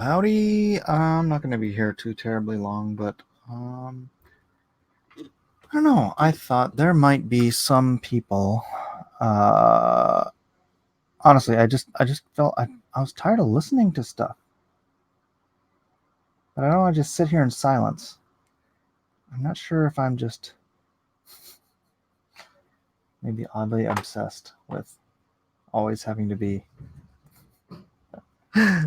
Howdy. I'm not going to be here too terribly long, but I don't know. I thought there might be some people. Uh, Honestly, I just felt I was tired of listening to stuff, but I don't want to just sit here in silence. I'm not sure if I'm just maybe oddly obsessed with always having to be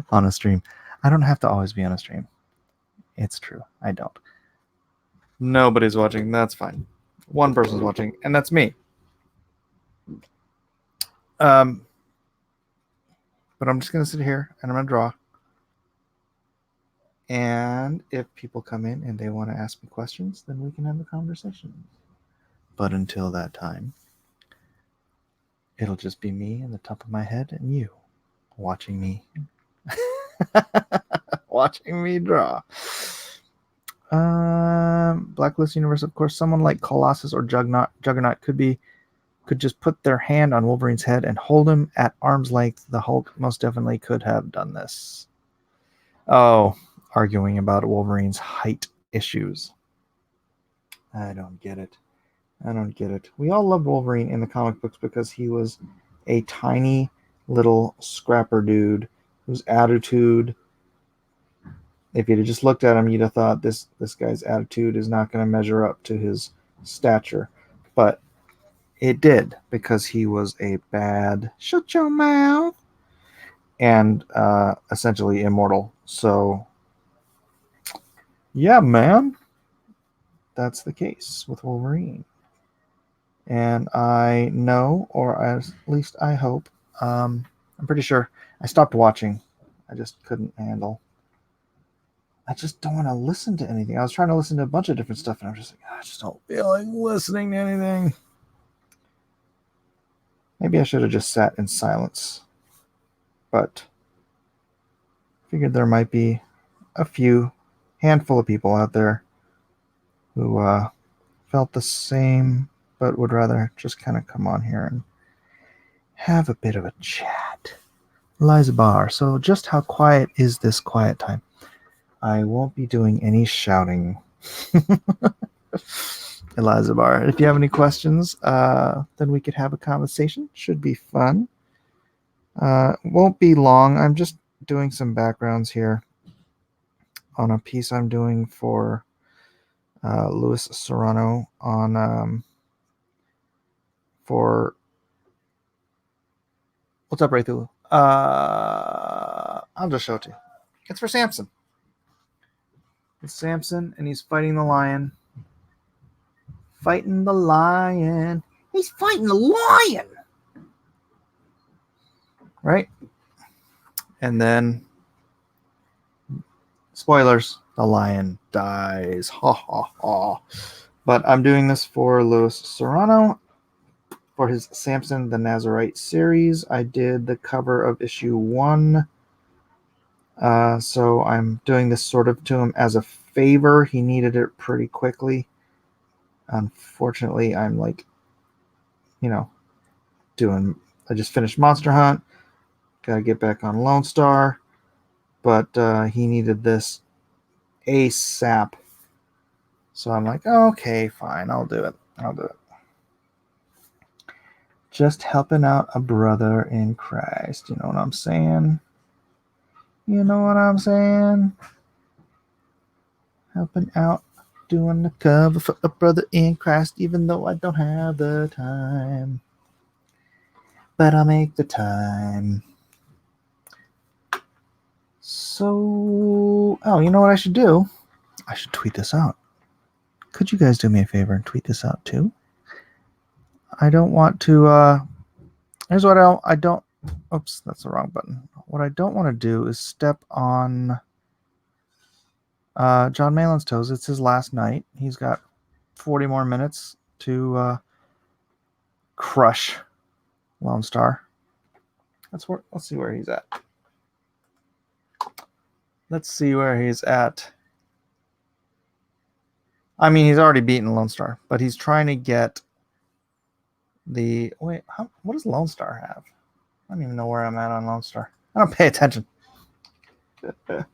on a stream. I don't have to always be on a stream. It's true. I don't. Nobody's watching. That's fine. One person's watching, and that's me. Um, but I'm just gonna sit here and I'm gonna draw. And if people come in and they want to ask me questions, then we can have a conversation. But until that time, it'll just be me in the top of my head and you watching me watching me draw. Blacklist Universe, of course, someone like Colossus or Juggernaut could just put their hand on Wolverine's head and hold him at arm's length. The Hulk most definitely could have done this. Oh, arguing about Wolverine's height issues. I don't get it. I don't get it. We all loved Wolverine in the comic books because he was a tiny little scrapper dude whose attitude, if you'd have just looked at him, you'd have thought this guy's attitude is not going to measure up to his stature. But it did because he was a bad shut your mouth and essentially immortal. So yeah, man, that's the case with Wolverine. And I know, or at least I hope, I'm pretty sure I stopped watching. I just couldn't handle. I just don't want to listen to anything. I was trying to listen to a bunch of different stuff, and I'm just like, I just don't feel like listening to anything. Maybe I should have just sat in silence. But I figured there might be a handful of people out there who felt the same, but would rather just kind of come on here and have a bit of a chat. Liza Bar. So just how quiet is this quiet time? I won't be doing any shouting. Eliza Bar. If you have any questions, then we could have a conversation. Should be fun. Won't be long. I'm just doing some backgrounds here on a piece I'm doing for Louis Serrano on for what's up, right through. I'll just show it to you. It's for Samson. It's Samson, and he's fighting the lion. Fighting the lion. He's fighting the lion. Right? And then, spoilers, the lion dies. Ha ha ha. But I'm doing this for Louis Serrano for his Samson the Nazarite series. I did the cover of issue 1. So I'm doing this sort of to him as a favor. He needed it pretty quickly. Unfortunately, I'm like, I just finished Monster Hunt. Gotta get back on Lone Star. But he needed this ASAP. So I'm like, okay, fine, I'll do it. Just helping out a brother in Christ. You know what I'm saying? Helping out, doing the cover for a brother in Christ, even though I don't have the time. But I'll make the time. So, you know what I should do? I should tweet this out. Could you guys do me a favor and tweet this out too? I don't want to, here's what I don't, oops, that's the wrong button. What I don't want to do is step on John Malin's toes. It's his last night. He's got 40 more minutes to crush Lone Star. Let's see where he's at. I mean, he's already beaten Lone Star, but he's trying to get what does Lone Star have? I don't even know where I'm at on Lone Star. I don't pay attention. All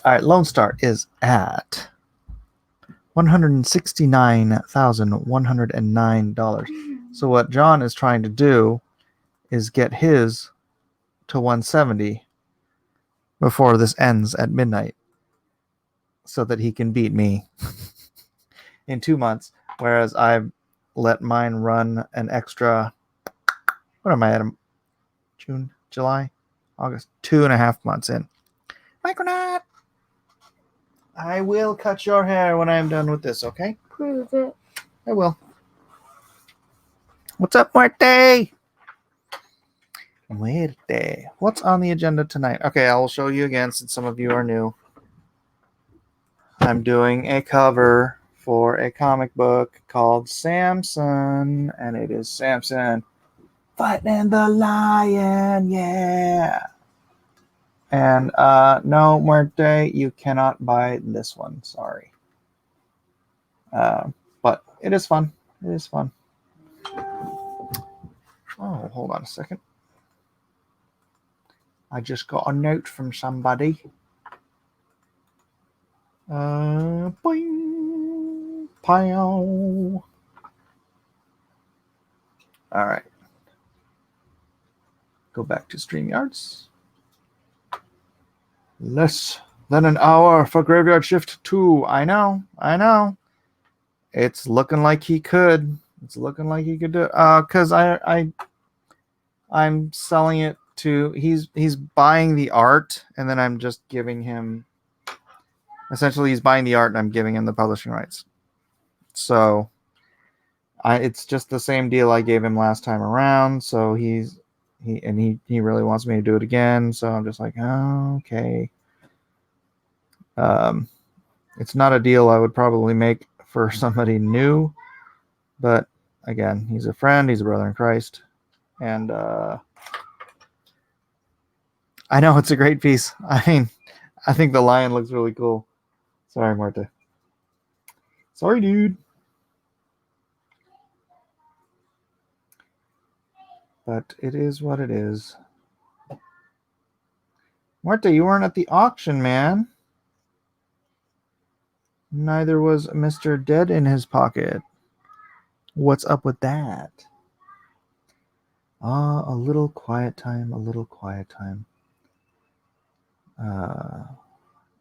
right, Lone Star is at $169,109. So what John is trying to do is get his to 170 before this ends at midnight so that he can beat me in 2 months, whereas I've let mine run an extra, what am I at? June, July, August, 2.5 months in. Micronaut! I will cut your hair when I'm done with this, okay? Prove it. I will. What's up, Muerte? Muerte. What's on the agenda tonight? Okay, I will show you again since some of you are new. I'm doing a cover for a comic book called Samson, and it is Samson fighting the lion, yeah. And no, Muerte, you cannot buy this one. Sorry. But it is fun. It is fun. Oh, hold on a second. I just got a note from somebody. Boing, pow. All right. Go back to StreamYards. Less than an hour for Graveyard Shift 2. I know. It's looking like he could. It's looking like he could do it. Because I'm selling it to. He's buying the art, and then I'm just giving him. Essentially, he's buying the art, and I'm giving him the publishing rights. So, it's just the same deal I gave him last time around. So he really wants me to do it again. So I'm just like, oh, okay. It's not a deal I would probably make for somebody new, but again, he's a friend, he's a brother in Christ, and I know it's a great piece. I mean, I think the lion looks really cool. Sorry, Marta. Sorry, dude. But it is what it is. Marta, you weren't at the auction, man. Neither was Mr. Dead in his pocket. What's up with that? A little quiet time, a little quiet time.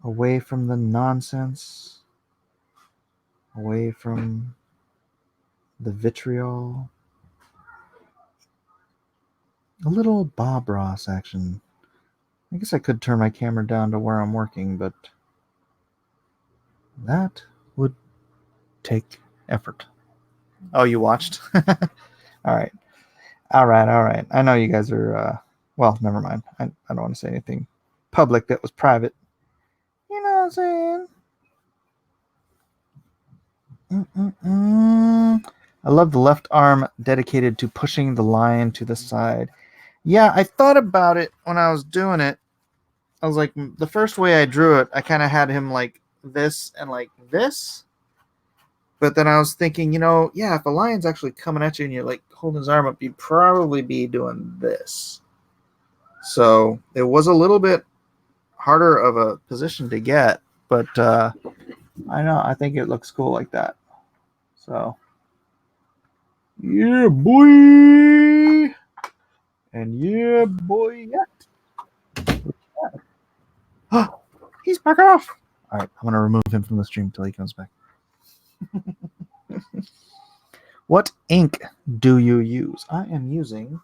Away from the nonsense. Away from the vitriol. A little Bob Ross action. I guess I could turn my camera down to where I'm working, but that would take effort. Oh, you watched? All right. I know you guys are, well, never mind. I don't want to say anything public that was private. You know what I'm saying? I love the left arm dedicated to pushing the lion to the side. Yeah, I thought about it when I was doing it. I was like, the first way I drew it, I kind of had him like this and like this. But then I was thinking, yeah, if a lion's actually coming at you and you're like holding his arm up, you'd probably be doing this. So it was a little bit harder of a position to get, but I think it looks cool like that. So, yeah, boy. And yeah, boy. Yeah. He's back off. All right, I'm going to remove him from the stream until he comes back. What ink do you use? I am using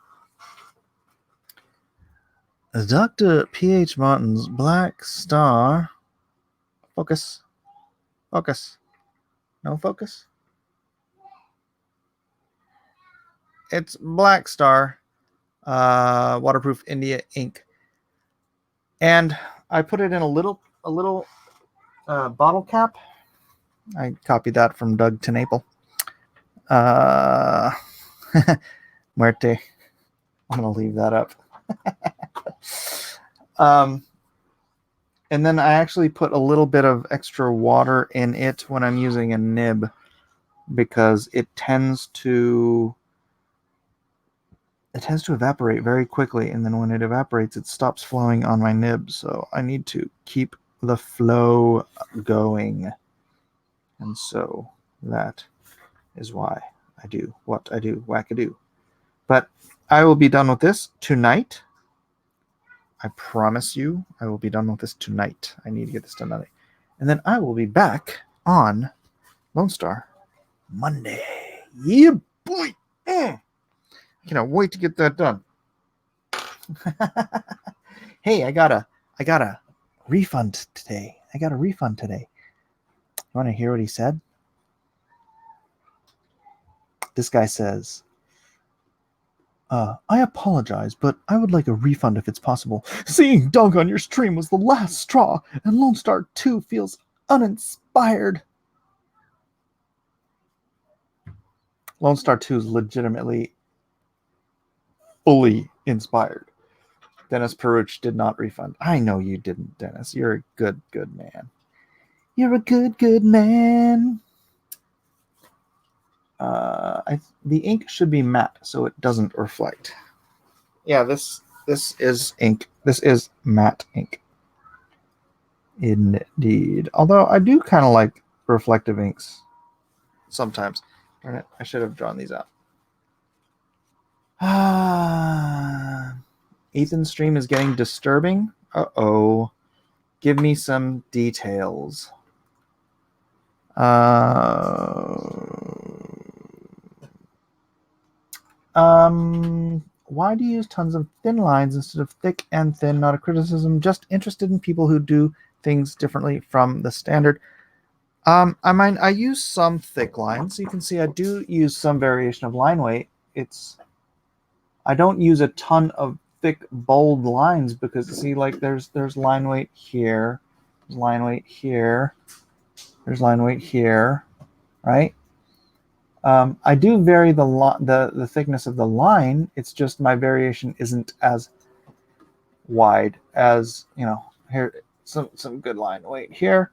Dr. P.H. Martin's Black Star. Focus. No focus. It's Black Star waterproof India ink. And I put it in a little bottle cap. I copied that from Doug Tenaple. Muerte. I'm going to leave that up. And then I actually put a little bit of extra water in it when I'm using a nib because it tends to it tends to evaporate very quickly, and then when it evaporates, it stops flowing on my nib. So I need to keep the flow going, and so that is why I do what I do, wackadoo. But I will be done with this tonight. I promise you, I will be done with this tonight. I need to get this done tonight. And then I will be back on Lone Star Monday. Yeah, boy. I cannot wait to get that done. Hey, I got a refund today. You want to hear what he said? This guy says, I apologize, but I would like a refund if it's possible. Seeing Doug on your stream was the last straw, and Lone Star 2 feels uninspired. Lone Star 2 is legitimately fully inspired. Dennis Peruch did not refund. I know you didn't, Dennis. You're a good, good man. You're a good, good man. The ink should be matte so it doesn't reflect. Yeah, this is ink. This is matte ink. Indeed. Although I do kind of like reflective inks sometimes. Darn it, I should have drawn these out. Ethan's stream is getting disturbing. Uh-oh. Give me some details. Why do you use tons of thin lines instead of thick and thin? Not a criticism, just interested in people who do things differently from the standard. I use some thick lines. You can see I do use some variation of line weight. I don't use a ton of thick, bold lines because see, like there's line weight here, there's line weight here, there's line weight here, right? I do vary the thickness of the line. It's just my variation isn't as wide as, here, some good line weight here.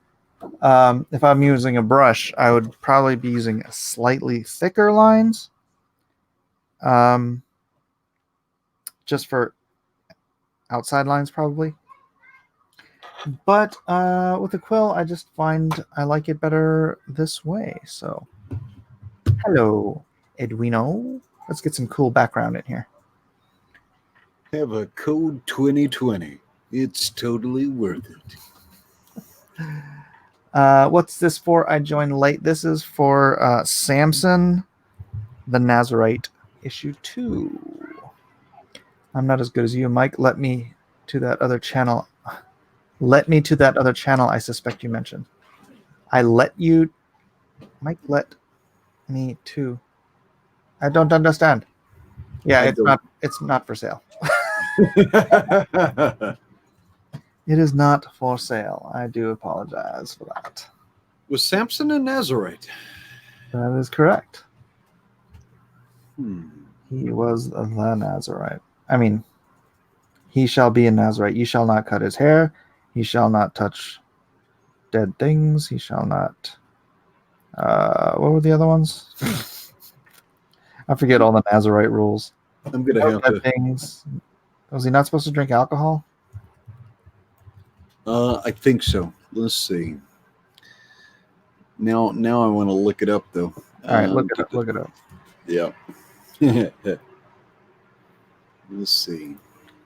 If I'm using a brush, I would probably be using slightly thicker lines. Just for outside lines probably. But with a quill, I just find I like it better this way. So, hello, Edwino. Let's get some cool background in here. Have a code 2020. It's totally worth it. What's this for? I joined late. This is for Samson the Nazarite, issue 2. I'm not as good as you, Mike. Let me to that other channel. Let me to that other channel I suspect you mentioned. I let you... Mike, let me to... I don't understand. Yeah, it's not for sale. It is not for sale. I do apologize for that. Was Samson a Nazarite? That is correct. He was the Nazarite. I mean, he shall be a Nazarite. You shall not cut his hair. He shall not touch dead things. He shall not... what were the other ones? I forget all the Nazarite rules. I'm going to have to... things. Was he not supposed to drink alcohol? I think so. Let's see. Now I want to look it up, though. All right, look it up. Yeah. Let's see.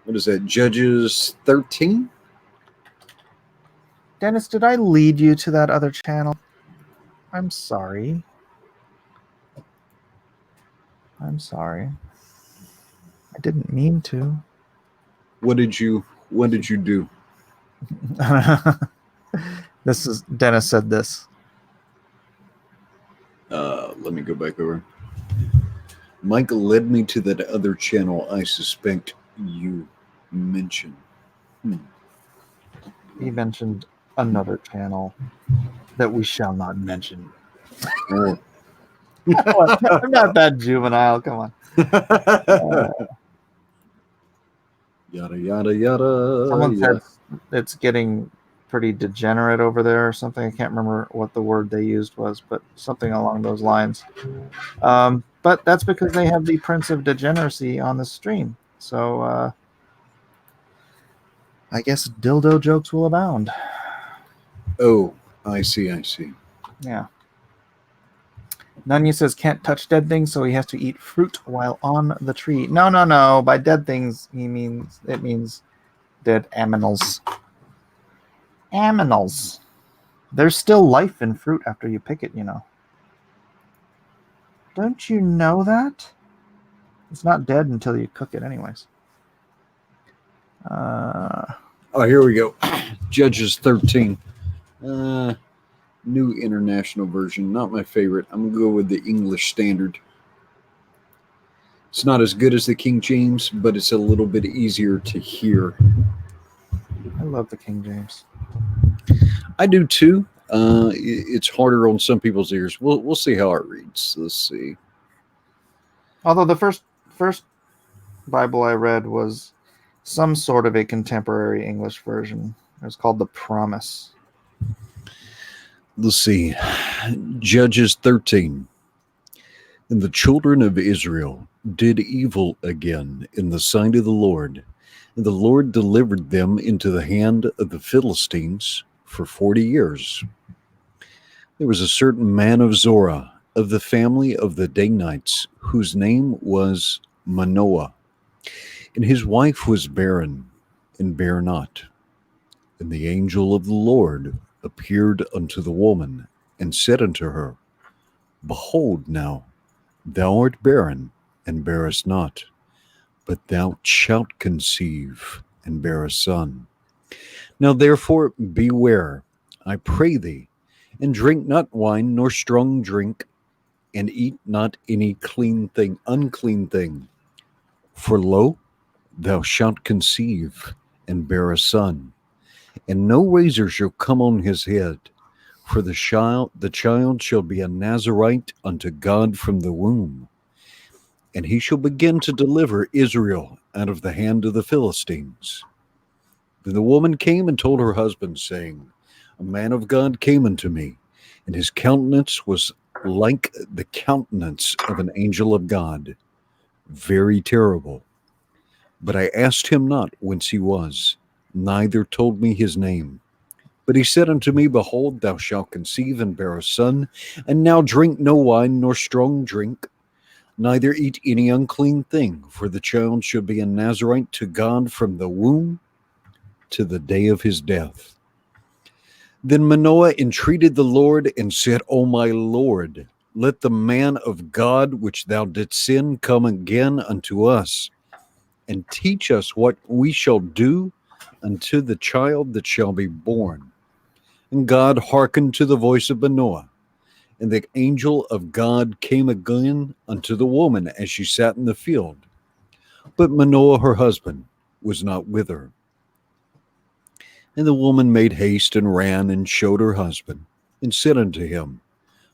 What is that? Judges 13? Dennis, did I lead you to that other channel? I'm sorry. I didn't mean to. What did you do? This is Dennis said this. Let me go back over. Michael led me to that other channel I suspect you mentioned. He mentioned another channel that we shall not mention. Oh. I'm not that juvenile. Come on. Yada, yada, yada. Someone said it's getting pretty degenerate over there or something. I can't remember what the word they used was, but something along those lines. But that's because they have the Prince of Degeneracy on the stream. So I guess dildo jokes will abound. Oh, I see. Yeah. Nunya says can't touch dead things, so he has to eat fruit while on the tree. No. By dead things, it means dead aminals. Aminals. There's still life in fruit after you pick it, you know. Don't you know that? It's not dead until you cook it, anyways. Oh, here we go. Judges 13. New International Version. Not my favorite. I'm going to go with the English Standard. It's not as good as the King James, but it's a little bit easier to hear. I love the King James. I do too. It's harder on some people's ears. We'll see how it reads. Let's see. Although the first Bible I read was some sort of a contemporary English version. It was called The Promise. Let's see. Judges 13. And the children of Israel did evil again in the sight of the Lord. And the Lord delivered them into the hand of the Philistines for 40 years. There was a certain man of Zorah, of the family of the Danites, whose name was Manoah. And his wife was barren, and bare not. And the angel of the Lord appeared unto the woman, and said unto her, Behold now, thou art barren, and bearest not, but thou shalt conceive, and bear a son. Now therefore beware, I pray thee, and drink not wine nor strong drink, and eat not any unclean thing. For lo, thou shalt conceive, and bear a son, and no razor shall come on his head. For the child shall be a Nazarite unto God from the womb, and he shall begin to deliver Israel out of the hand of the Philistines. Then the woman came and told her husband, saying, A man of God came unto me, and his countenance was like the countenance of an angel of God, very terrible. But I asked him not whence he was, neither told me his name. But he said unto me, Behold, thou shalt conceive and bear a son, and now drink no wine nor strong drink, neither eat any unclean thing, for the child shall be a Nazarite to God from the womb to the day of his death. Then Manoah entreated the Lord and said, O my Lord, let the man of God which thou didst send come again unto us, and teach us what we shall do unto the child that shall be born. And God hearkened to the voice of Manoah, and the angel of God came again unto the woman as she sat in the field. But Manoah her husband was not with her. And the woman made haste and ran and showed her husband, and said unto him,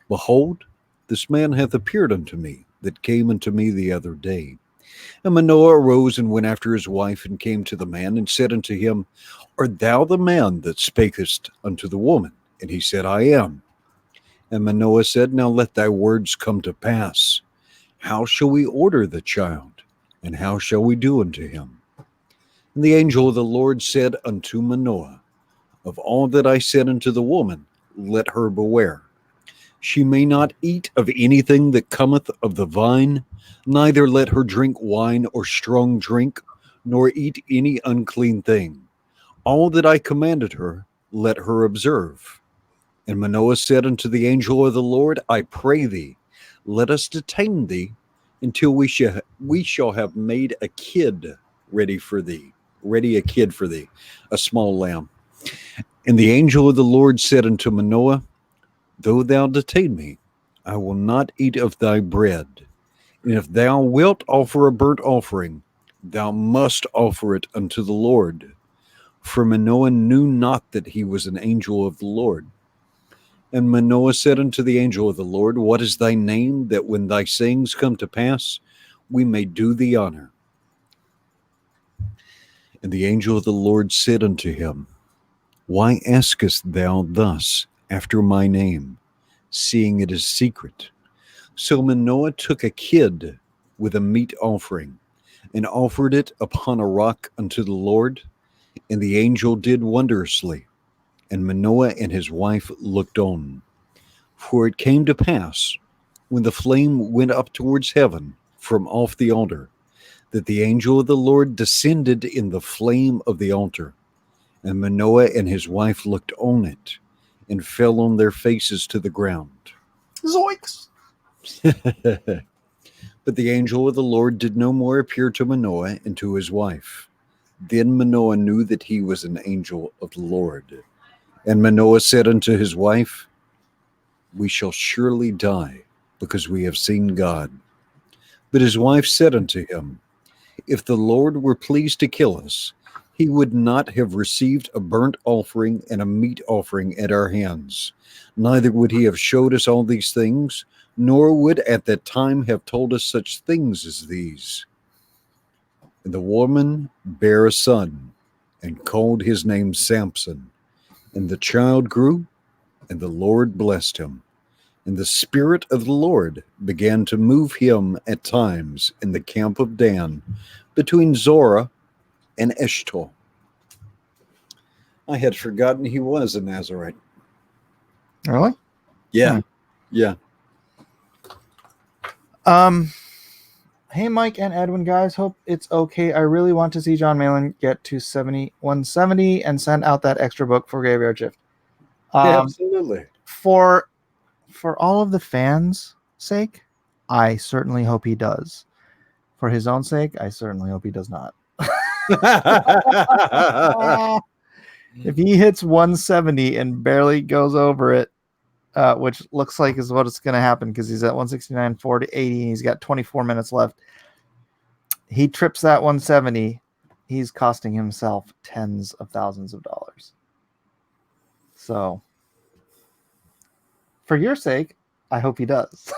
Behold, this man hath appeared unto me, that came unto me the other day. And Manoah arose and went after his wife, and came to the man, and said unto him, Art thou the man that spakest unto the woman? And he said, I am. And Manoah said, Now let thy words come to pass. How shall we order the child? And how shall we do unto him? And the angel of the Lord said unto Manoah, Of all that I said unto the woman, let her beware. She may not eat of anything that cometh of the vine, neither let her drink wine or strong drink, nor eat any unclean thing. All that I commanded her, let her observe. And Manoah said unto the angel of the Lord, I pray thee, let us detain thee until we shall have made a kid ready for thee, a small lamb. And the angel of the Lord said unto Manoah, Though thou detain me, I will not eat of thy bread. And if thou wilt offer a burnt offering, thou must offer it unto the Lord. For Manoah knew not that he was an angel of the Lord. And Manoah said unto the angel of the Lord, What is thy name, that when thy sayings come to pass, we may do thee honor? And the angel of the Lord said unto him, Why askest thou thus after my name, seeing it is secret? So Manoah took a kid with a meat offering, and offered it upon a rock unto the Lord, and the angel did wondrously. And Manoah and his wife looked on. For it came to pass, when the flame went up towards heaven from off the altar, that the angel of the Lord descended in the flame of the altar. And Manoah and his wife looked on it, and fell on their faces to the ground. Zoinks! But the angel of the Lord did no more appear to Manoah and to his wife. Then Manoah knew that he was an angel of the Lord. And Manoah said unto his wife, We shall surely die, because we have seen God. But his wife said unto him, If the Lord were pleased to kill us, he would not have received a burnt offering and a meat offering at our hands. Neither would he have showed us all these things, nor would at that time have told us such things as these. And the woman bare a son, and called his name Samson. And the child grew, and the Lord blessed him. And the Spirit of the Lord began to move him at times in the camp of Dan, between Zorah and Eshtaol. I had forgotten he was a Nazarite. Really? Yeah. Yeah. Hey, Mike and Edwin, guys. Hope it's okay. I really want to see John Malin get to 170 and send out that extra book for Graveyard Shift. Absolutely. For all of the fans' sake, I certainly hope he does. For his own sake, I certainly hope he does not. If he hits 170 and barely goes over it, which looks like is what it's going to happen because he's at 169, 4 to 80, and he's got 24 minutes left. He trips that 170, he's costing himself tens of thousands of dollars. So, for your sake, I hope he does.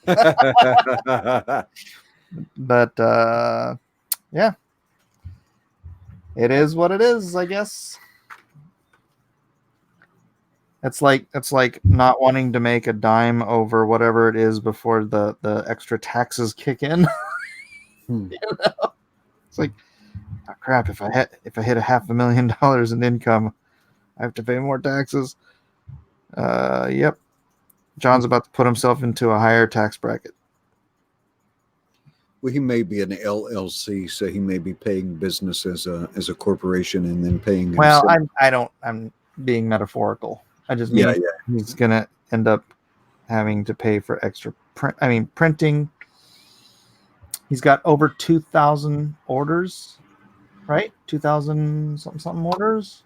But yeah, it is what it is, I guess. It's like not wanting to make a dime over whatever it is before the extra taxes kick in. You know? It's like, oh, crap! If I hit $500,000 in income, I have to pay more taxes. Yep. John's about to put himself into a higher tax bracket. Well, he may be an LLC, so he may be paying business as a corporation and then paying. Well, I'm being metaphorical. I just mean he's gonna end up having to pay for extra printing. He's got over 2,000 orders, right? 2,000 something orders.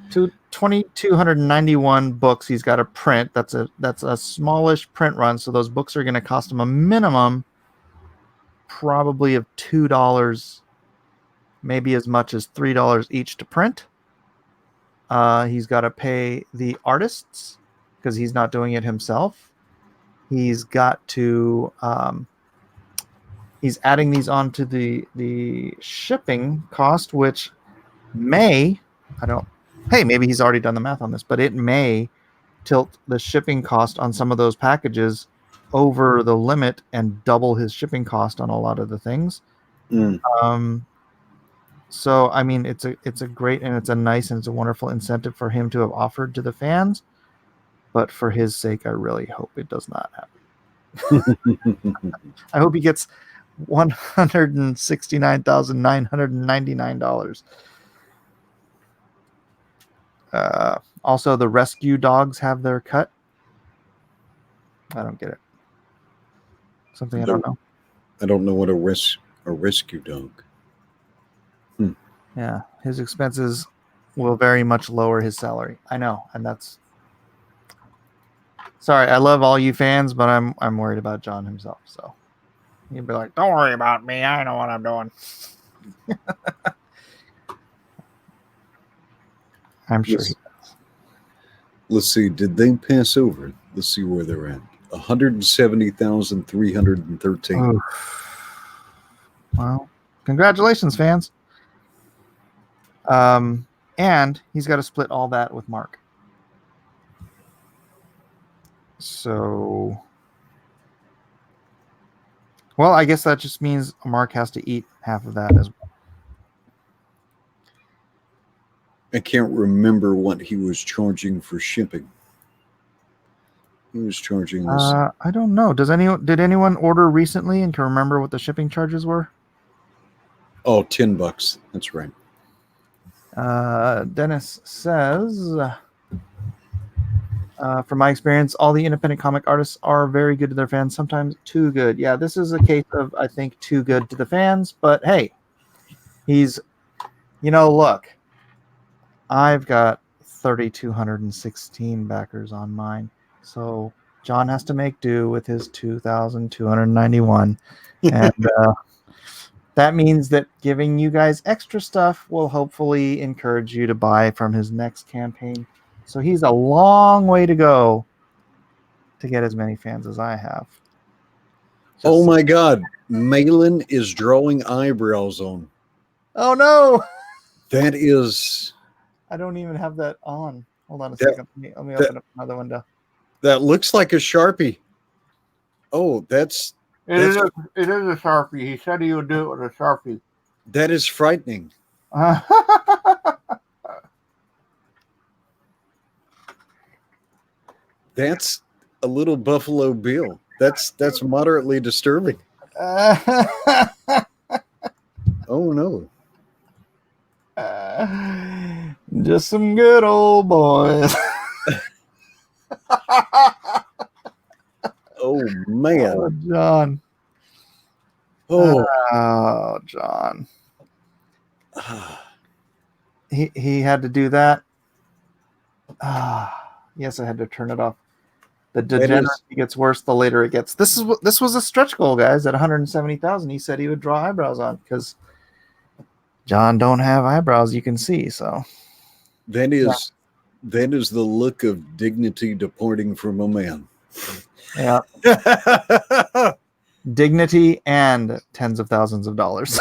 2,291 books he's got to print. That's a smallish print run, so those books are going to cost him a minimum probably of $2, maybe as much as $3 each to print. He's got to pay the artists because he's not doing it himself. He's got to he's adding these onto the shipping cost, which maybe he's already done the math on this, but it may tilt the shipping cost on some of those packages over the limit and double his shipping cost on a lot of the things. So I mean, it's a great and it's a nice and it's a wonderful incentive for him to have offered to the fans, but for his sake, I really hope it does not happen. I hope he gets $169,999. Also, the rescue dogs have their cut. I don't get it. Something I don't know. I don't know what a rescue dog. Yeah, his expenses will very much lower his salary. I know, and that's sorry. I love all you fans, but I'm worried about John himself. So he'd be like, "Don't worry about me. I know what I'm doing." I'm sure. Let's see. Did they pass over? Let's see where they're at. 170,313. Well, congratulations, fans. And he's got to split all that with Mark. So, well, I guess that just means Mark has to eat half of that as well. I can't remember what he was charging for shipping. He was charging this. I don't know. Did anyone order recently and can remember what the shipping charges were? Oh, $10. That's right. Dennis says, from my experience, all the independent comic artists are very good to their fans, sometimes too good. Yeah, this is a case of, I think, too good to the fans. But hey, look, I've got 3,216 backers on mine. So John has to make do with his 2,291. And that means that giving you guys extra stuff will hopefully encourage you to buy from his next campaign. So he's a long way to go to get as many fans as I have. Oh my God. Malin is drawing eyebrows on. Oh no! That is. I don't even have that on. Hold on a second. Let me open up another window. That looks like a Sharpie. Oh, It is a Sharpie. He said he would do it with a Sharpie. That is frightening. That's a little Buffalo Bill. That's moderately disturbing. Oh no. Just some good old boys. Oh man. Oh, John. Oh, John. He had to do that. Yes, I had to turn it off. The degeneracy gets worse the later it gets. This was a stretch goal, guys. At 170,000, he said he would draw eyebrows on because John don't have eyebrows. You can see. So that is the look of dignity departing from a man. Yeah. Dignity and tens of thousands of dollars.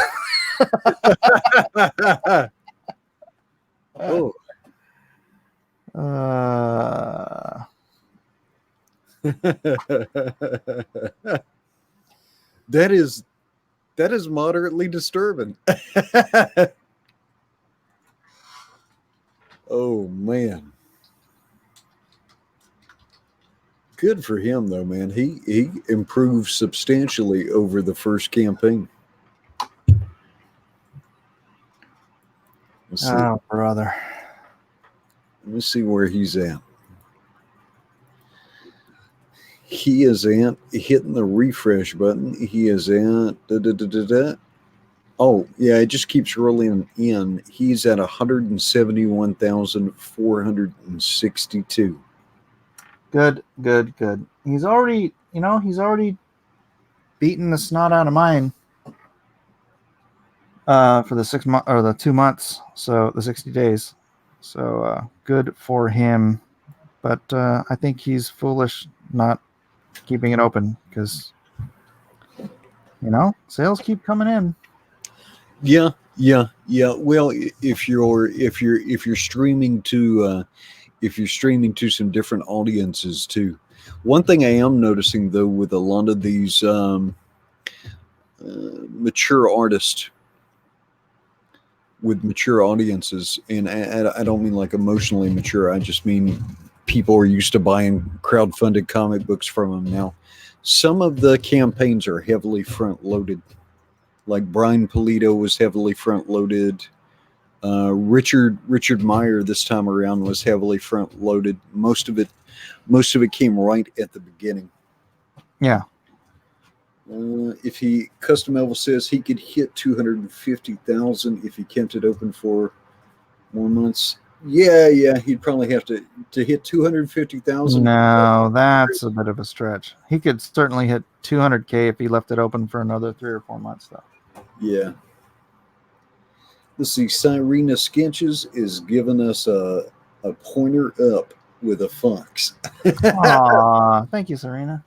Oh. That is moderately disturbing. Oh man. Good for him though, man. He improved substantially over the first campaign. Oh, brother. Let me see where he's at. He is at hitting the refresh button. He is at Oh, yeah, it just keeps rolling in. He's at 171,462. Good. He's already beaten the snot out of mine for the 6 months or the 2 months, so the 60 days. So good for him. But I think he's foolish not keeping it open because sales keep coming in. Yeah. Well, if you're streaming to some different audiences too. One thing I am noticing though with a lot of these mature artists with mature audiences, and I don't mean like emotionally mature. I just mean people are used to buying crowdfunded comic books from them now. Some of the campaigns are heavily front loaded. Like Brian Polito was heavily front loaded. Richard Meyer this time around was heavily front loaded. Most of it came right at the beginning. Yeah. If Custom Elvis says he could hit 250,000 if he kept it open for more months. Yeah, he'd probably have to hit 250,000. No, that's a bit of a stretch. He could certainly hit 200K if he left it open for another 3 or 4 months, though. Yeah. Let's see. Cyrena Sketches is giving us a pointer up with a fox. Aw, thank you, Serena.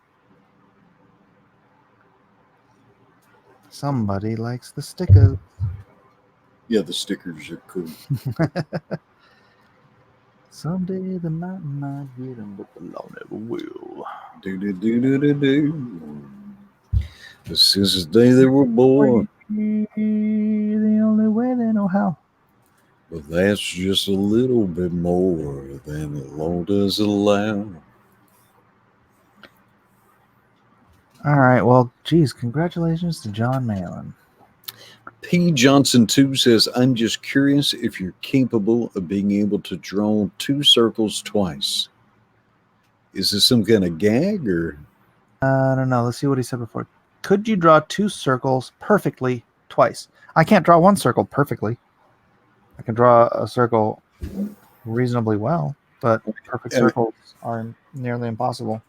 Somebody likes the stickers. Yeah, the stickers are cool. Someday the mountain might get him, but the law never will. Do do do do do do. This is the day they were born, The only way they know how. but that's just a little bit more than the law does allow. All right. Well, geez, congratulations to John Malin. P. Johnson 2 says, I'm just curious if you're capable of being able to draw two circles twice. Is this some kind of gag or? I don't know. Let's see what he said before. Could you draw two circles perfectly twice? I can't draw one circle perfectly. I can draw a circle reasonably well, but perfect circles are nearly impossible.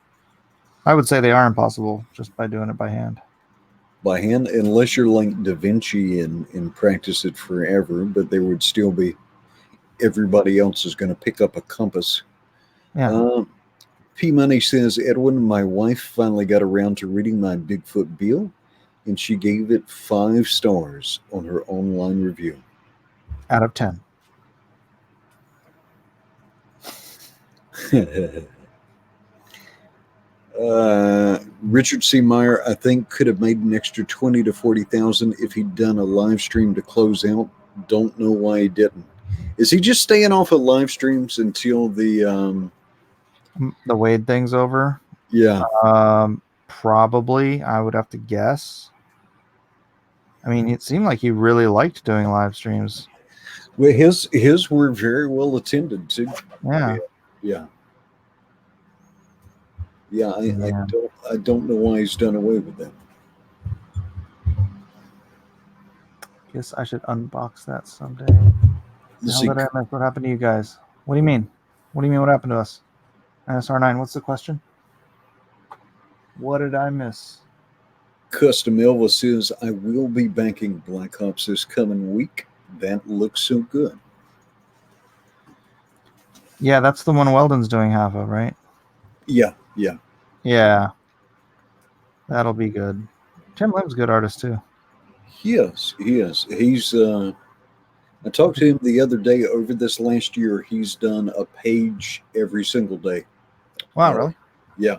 I would say they are impossible just by doing it by hand. By hand, unless you're like Da Vinci and practice it forever, but there would still be everybody else is going to pick up a compass. Yeah. P Money says, Edwin, my wife finally got around to reading my Bigfoot Bill, and she gave it 5 stars on her online review. Out of 10. Richard C. Meyer, I think, could have made an extra 20 to 40,000 if he'd done a live stream to close out. Don't know why he didn't. Is he just staying off of live streams until the Wade thing's over? Yeah. Probably, I would have to guess. I mean, it seemed like he really liked doing live streams. Well, his were very well attended too. Yeah. Yeah. I don't know why he's done away with that. Guess I should unbox that someday. What happened to you guys? What do you mean? What do you mean? What happened to us? NSR9. What's the question? What did I miss? Custom Elva says, I will be banking Black Ops this coming week. That looks so good. Yeah, that's the one Weldon's doing half of, right? Yeah. Yeah. That'll be good. Tim Lim's a good artist too. He is. He's I talked to him the other day. Over this last year, he's done a page every single day. Wow, really? Yeah.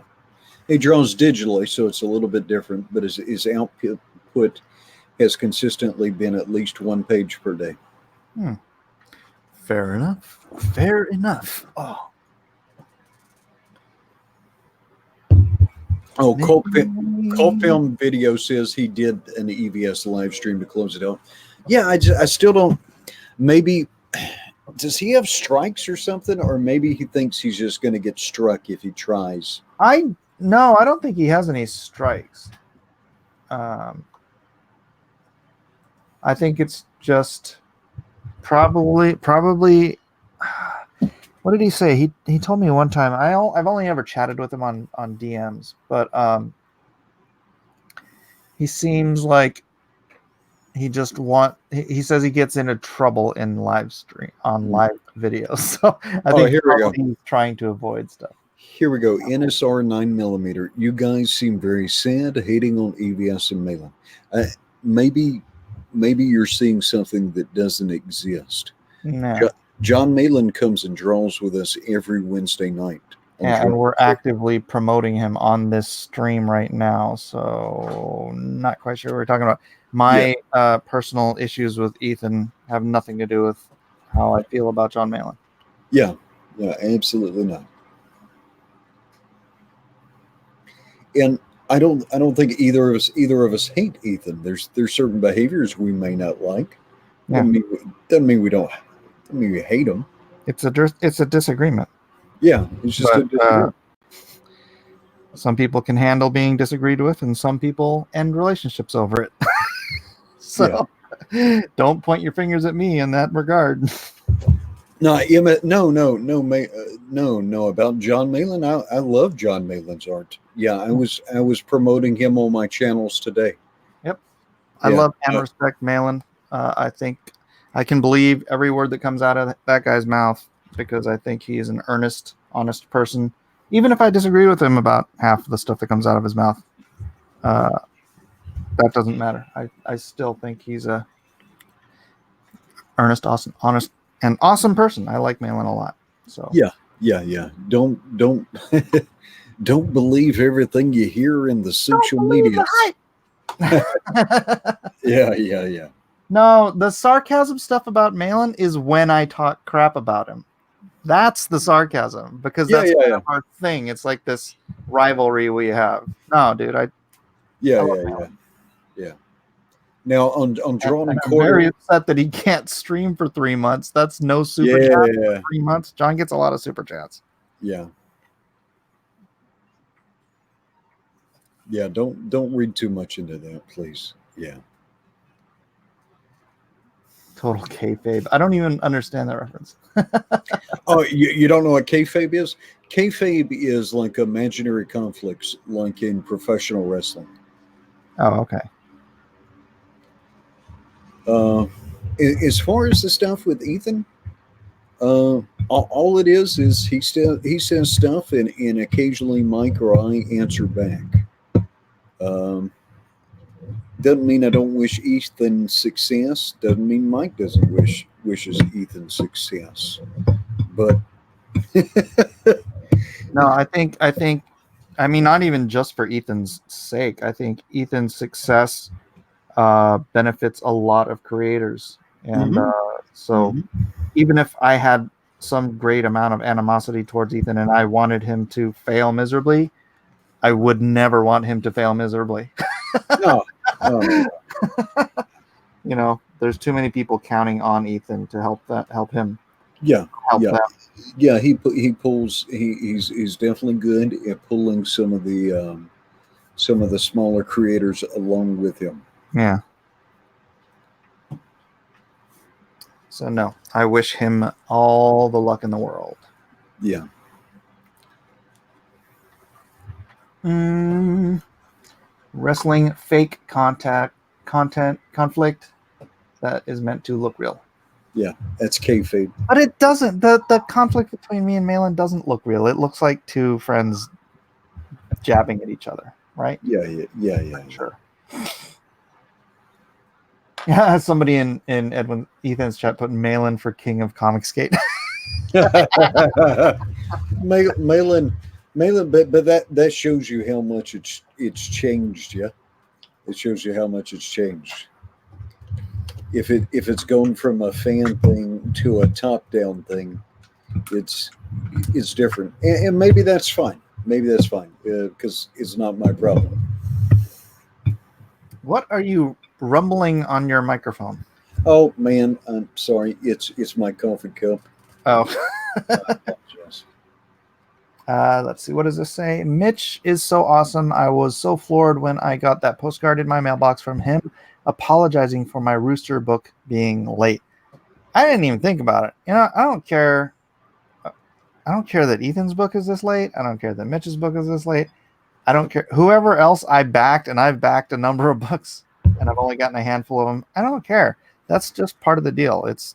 He draws digitally, so it's a little bit different, but his output has consistently been at least 1 page per day. Fair enough. Cult Film Video says he did an EVS live stream to close it out. Yeah, I still don't. Maybe does he have strikes or something, or maybe he thinks he's just going to get struck if he tries. No, I don't think he has any strikes. I think it's just probably. What did he say? He told me one time. I've only ever chatted with him on DMs, but he seems like he says he gets into trouble in live videos. So I think here we go. He's trying to avoid stuff. Here we go. NSR 9mm. You guys seem very sad, hating on EVS and Malin. Maybe you're seeing something that doesn't exist. No. John Malin comes and draws with us every Wednesday night. And we're actively promoting him on this stream right now. So not quite sure what we're talking about. My personal issues with Ethan have nothing to do with how I feel about John Malin. Yeah, absolutely not. And I don't think either of us hate Ethan. There's certain behaviors we may not like. Yeah. Doesn't mean we don't. I mean, we hate him. It's a disagreement. Yeah, it's just a disagreement. Some people can handle being disagreed with, and some people end relationships over it. So don't point your fingers at me in that regard. No, about John Malin. I love John Malin's art. Yeah, I was promoting him on my channels today. Yep, I love and respect Malin. I think I can believe every word that comes out of that guy's mouth because I think he is an earnest, honest person. Even if I disagree with him about half of the stuff that comes out of his mouth, that doesn't matter. I still think he's a earnest, awesome, honest, and awesome person. I like Malin a lot. So Yeah. Don't don't believe everything you hear in the don't social believe media. the hype. Yeah. No, the sarcasm stuff about Malin is when I talk crap about him. That's the sarcasm because Yeah, that's yeah, kind yeah. of our thing. It's like this rivalry we have. No, dude, I love Yeah. Malin. Yeah. Now on And Drawn and I'm very Quartered, upset that he can't stream for 3 months. That's no super chat for yeah, 3 months. John gets a lot of super chats. yeah. Yeah, don't read too much into that, please. Yeah. Total kayfabe. I don't even understand that reference. Oh, you don't know what kayfabe is? Kayfabe is like imaginary conflicts, like in professional wrestling. Oh, okay. Uh, as far as the stuff with Ethan, all it is he says stuff, and occasionally Mike or I answer back. Um, doesn't mean I don't wish Ethan success. Doesn't mean Mike doesn't wishes Ethan success. But No, I mean, not even just for Ethan's sake. I think Ethan's success benefits a lot of creators. And hmm so even if I had some great amount of animosity towards Ethan and I wanted him to fail miserably, I would never want him to fail miserably. no, no. You know, there's too many people counting on Ethan to help him Yeah, help yeah, them. yeah. He pulls. He's definitely good at pulling some of the smaller creators along with him. Yeah. So no, I wish him all the luck in the world. Yeah, Mm, wrestling fake content conflict that is meant to look real. yeah. That's kayfabe. But it doesn't. The conflict between me and Malin doesn't look real. It looks like two friends jabbing at each other, right? Yeah. Sure. Yeah, somebody in Edwin Ethan's chat put Malin for King of Comic Skate. Malin, but that shows you how much it's changed. Yeah, it shows you how much it's changed. If it's going from a fan thing to a top down thing, it's it's different, and maybe that's fine. Maybe that's fine because it's not my problem. What are you rumbling on your microphone? Oh man, I'm sorry. It's my coffee cup. Oh. I apologize. Let's see. What does this say? Mitch is so awesome. I was so floored when I got that postcard in my mailbox from him apologizing for my Rooster book being late. I didn't even think about it. You know, I don't care. I don't care that Ethan's book is this late. I don't care that Mitch's book is this late. I don't care. Whoever else I backed, and I've backed a number of books, and I've only gotten a handful of them. I don't care. That's just part of the deal. It's,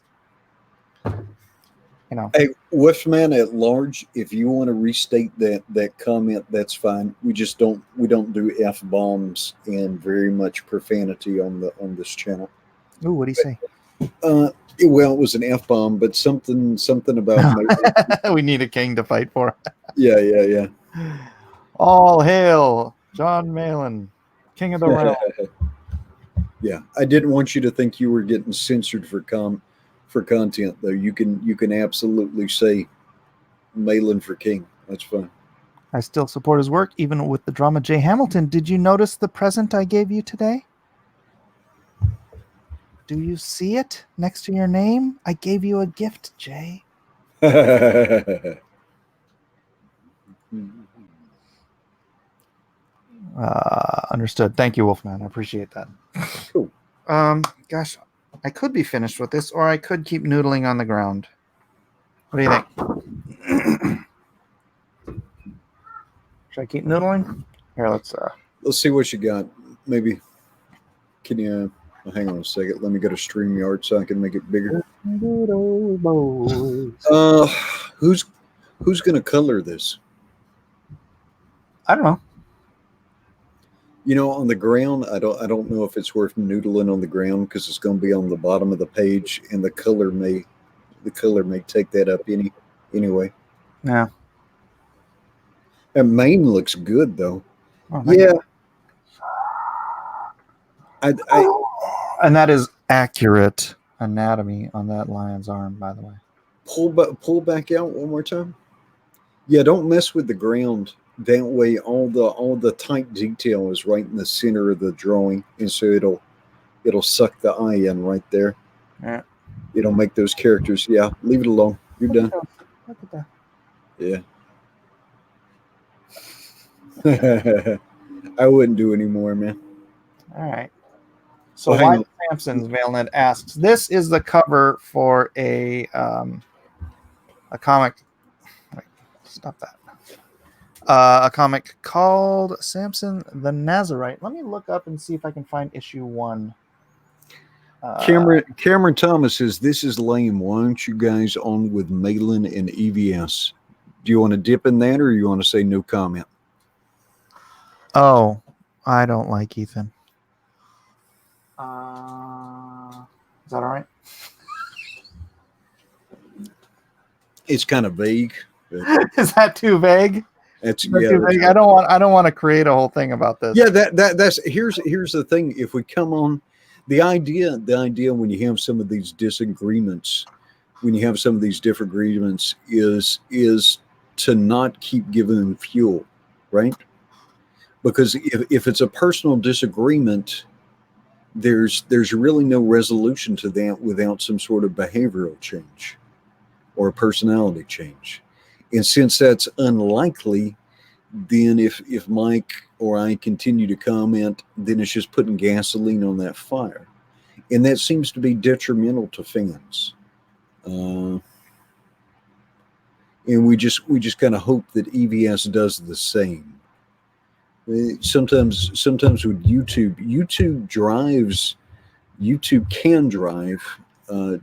you know, Hey, Wolfman at large, if you want to restate that comment, that's fine. We don't do f bombs and very much profanity on this channel. ooh, what do you say? Uh, well, it was an f bomb, but something about We need a king to fight for. yeah. All hail John Malin, King of the Realm. Yeah, I didn't want you to think you were getting censored for content though. You can absolutely say Malin for king. That's fine. I still support his work, even with the drama. Jay Hamilton, did you notice the present I gave you today? Do you see it next to your name? I gave you a gift, Jay. Understood. Thank you, Wolfman. I appreciate that. Cool. Gosh, I could be finished with this, or I could keep noodling on the ground. What do you think? Should I keep noodling? Here, let's. Let's see what you got. Maybe can you hang on a second? Let me go to StreamYard so I can make it bigger. Uh, who's gonna color this? I don't know. You know, on the ground, I don't know if it's worth noodling on the ground because it's going to be on the bottom of the page, and the color may take that up any. Anyway, Yeah. and mane looks good though. Oh, thank Yeah, you. I And that is accurate anatomy on that lion's arm, by the way. pull back out one more time. Yeah, don't mess with the ground. That way, all the tight detail is right in the center of the drawing, and so it'll suck the eye in right there. Yeah. It'll make those characters. Yeah, leave it alone. You're Look at done. those. Look at that. Yeah. I wouldn't do anymore, man. All right. So Well, hang why on. Samson's Valenet asks, this is the cover for a comic. Wait, stop that. A comic called Samson the Nazarite. Let me look up and see if I can find issue 1. Cameron Thomas says this is lame. Why aren't you guys on with Malin and EVS? Do you want to dip in that, or you want to say no comment? Oh, I don't like Ethan. Is that all right? It's kind of vague. Is that too vague? That's Is that yeah. too vague? I don't want to create a whole thing about this. Yeah, that's here's the thing. If we come on the idea when you have some of these disagreements, when you have some of these different agreements, is to not keep giving them fuel, right? Because if it's a personal disagreement, there's really no resolution to that without some sort of behavioral change or a personality change. And since that's unlikely, then if Mike or I continue to comment, then it's just putting gasoline on that fire, and that seems to be detrimental to fans. And we just kind of hope that EVS does the same. Sometimes with YouTube can drive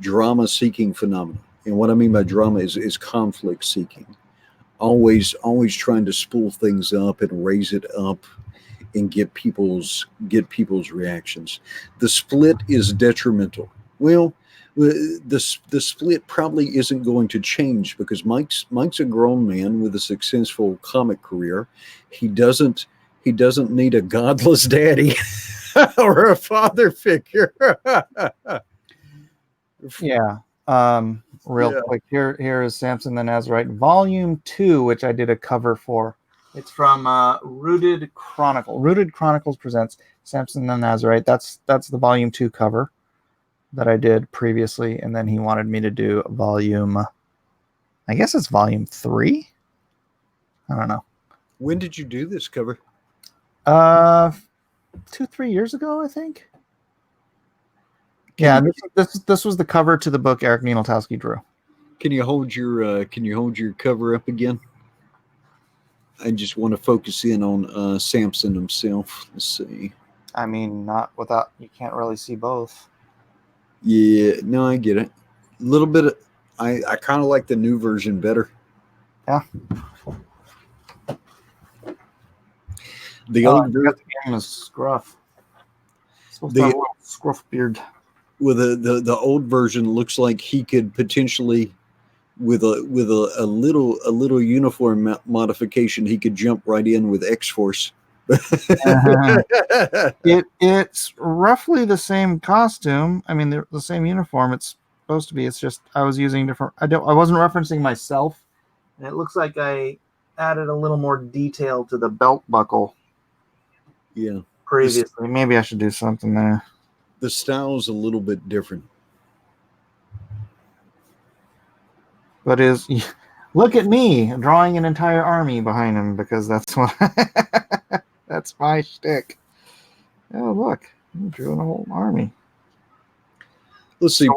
drama seeking phenomena, and what I mean by drama is conflict seeking. Always trying to spool things up and raise it up and get people's reactions. The split is detrimental. Well, the split probably isn't going to change because Mike's a grown man with a successful comic career. He doesn't need a godless daddy or a father figure. Yeah. Real Yeah. quick, here is Samson the Nazarite, Volume 2, which I did a cover for. It's from Rooted Chronicle. Rooted Chronicles presents Samson the Nazarite. That's the Volume 2 cover that I did previously, and then he wanted me to do Volume, I guess it's Volume 3? I don't know. When did you do this cover? 2-3 years ago, I think. Yeah, this was the cover to the book Eric Nienoltowski drew. Can you hold your cover up again? I just want to focus in on Samson himself. Let's see. I mean, not without, you can't really see both. Yeah, no, I get it. A little bit of, I kind of like the new version better. Yeah. The old version is Scruff. Supposed to have a little scruff beard. With the old version looks like he could potentially, with a little uniform modification, he could jump right in with X-Force. It's roughly the same costume. I mean, the same uniform. It's supposed to be. It's just I was using different. I wasn't referencing myself, and it looks like I added a little more detail to the belt buckle. Yeah. Previously, maybe I should do something there. The style's a little bit different. But look at me drawing an entire army behind him because that's what that's my shtick. Oh, look, I'm drawing a whole army. Let's see.